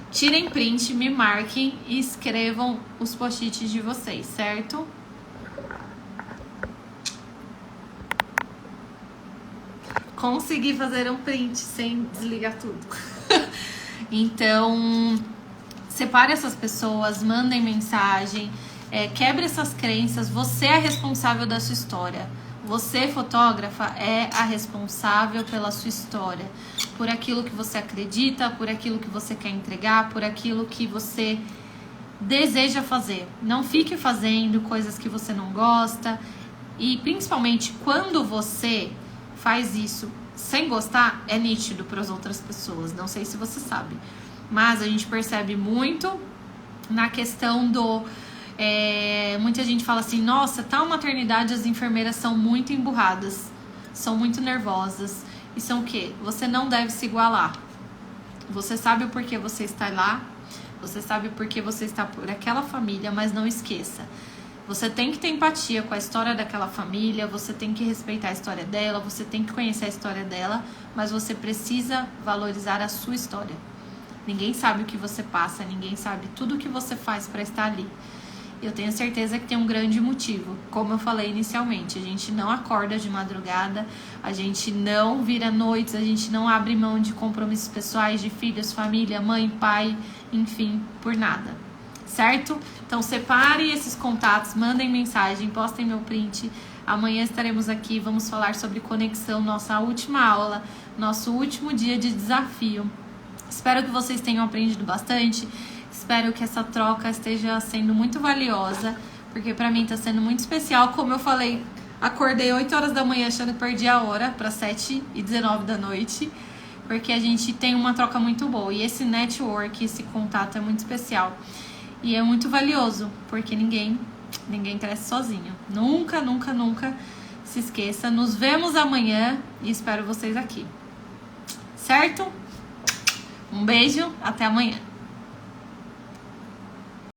Tirem print, me marquem e escrevam os post-its de vocês, certo? Consegui fazer um print sem desligar tudo. Então, separe essas pessoas, mandem mensagem, quebre essas crenças. Você é responsável da sua história. Você, fotógrafa, é a responsável pela sua história. Por aquilo que você acredita, por aquilo que você quer entregar, por aquilo que você deseja fazer. Não fique fazendo coisas que você não gosta. E principalmente quando você faz isso sem gostar, é nítido para as outras pessoas. Não sei se você sabe. Mas a gente percebe muito na questão do... muita gente fala assim, nossa, tal maternidade as enfermeiras são muito emburradas, são muito nervosas. E são o quê? Você não deve se igualar. Você sabe o porquê você está lá, você sabe o porquê você está por aquela família, mas não esqueça. Você tem que ter empatia com a história daquela família, você tem que respeitar a história dela, você tem que conhecer a história dela, mas você precisa valorizar a sua história. Ninguém sabe o que você passa, ninguém sabe tudo o que você faz para estar ali. Eu tenho certeza que tem um grande motivo. Como eu falei inicialmente, a gente não acorda de madrugada, a gente não vira noites, a gente não abre mão de compromissos pessoais, de filhos, família, mãe, pai, enfim, por nada. Certo? Então separe esses contatos, mandem mensagem, postem meu print. Amanhã estaremos aqui, vamos falar sobre conexão, nossa última aula, nosso último dia de desafio. Espero que vocês tenham aprendido bastante. Espero que essa troca esteja sendo muito valiosa, porque pra mim tá sendo muito especial. Como eu falei, acordei 8 horas da manhã achando que perdi a hora para 7h19 da noite, porque a gente tem uma troca muito boa. E esse network, esse contato é muito especial. E é muito valioso, porque ninguém cresce sozinho. Nunca, nunca, nunca se esqueça. Nos vemos amanhã e espero vocês aqui. Certo? Um beijo, até amanhã.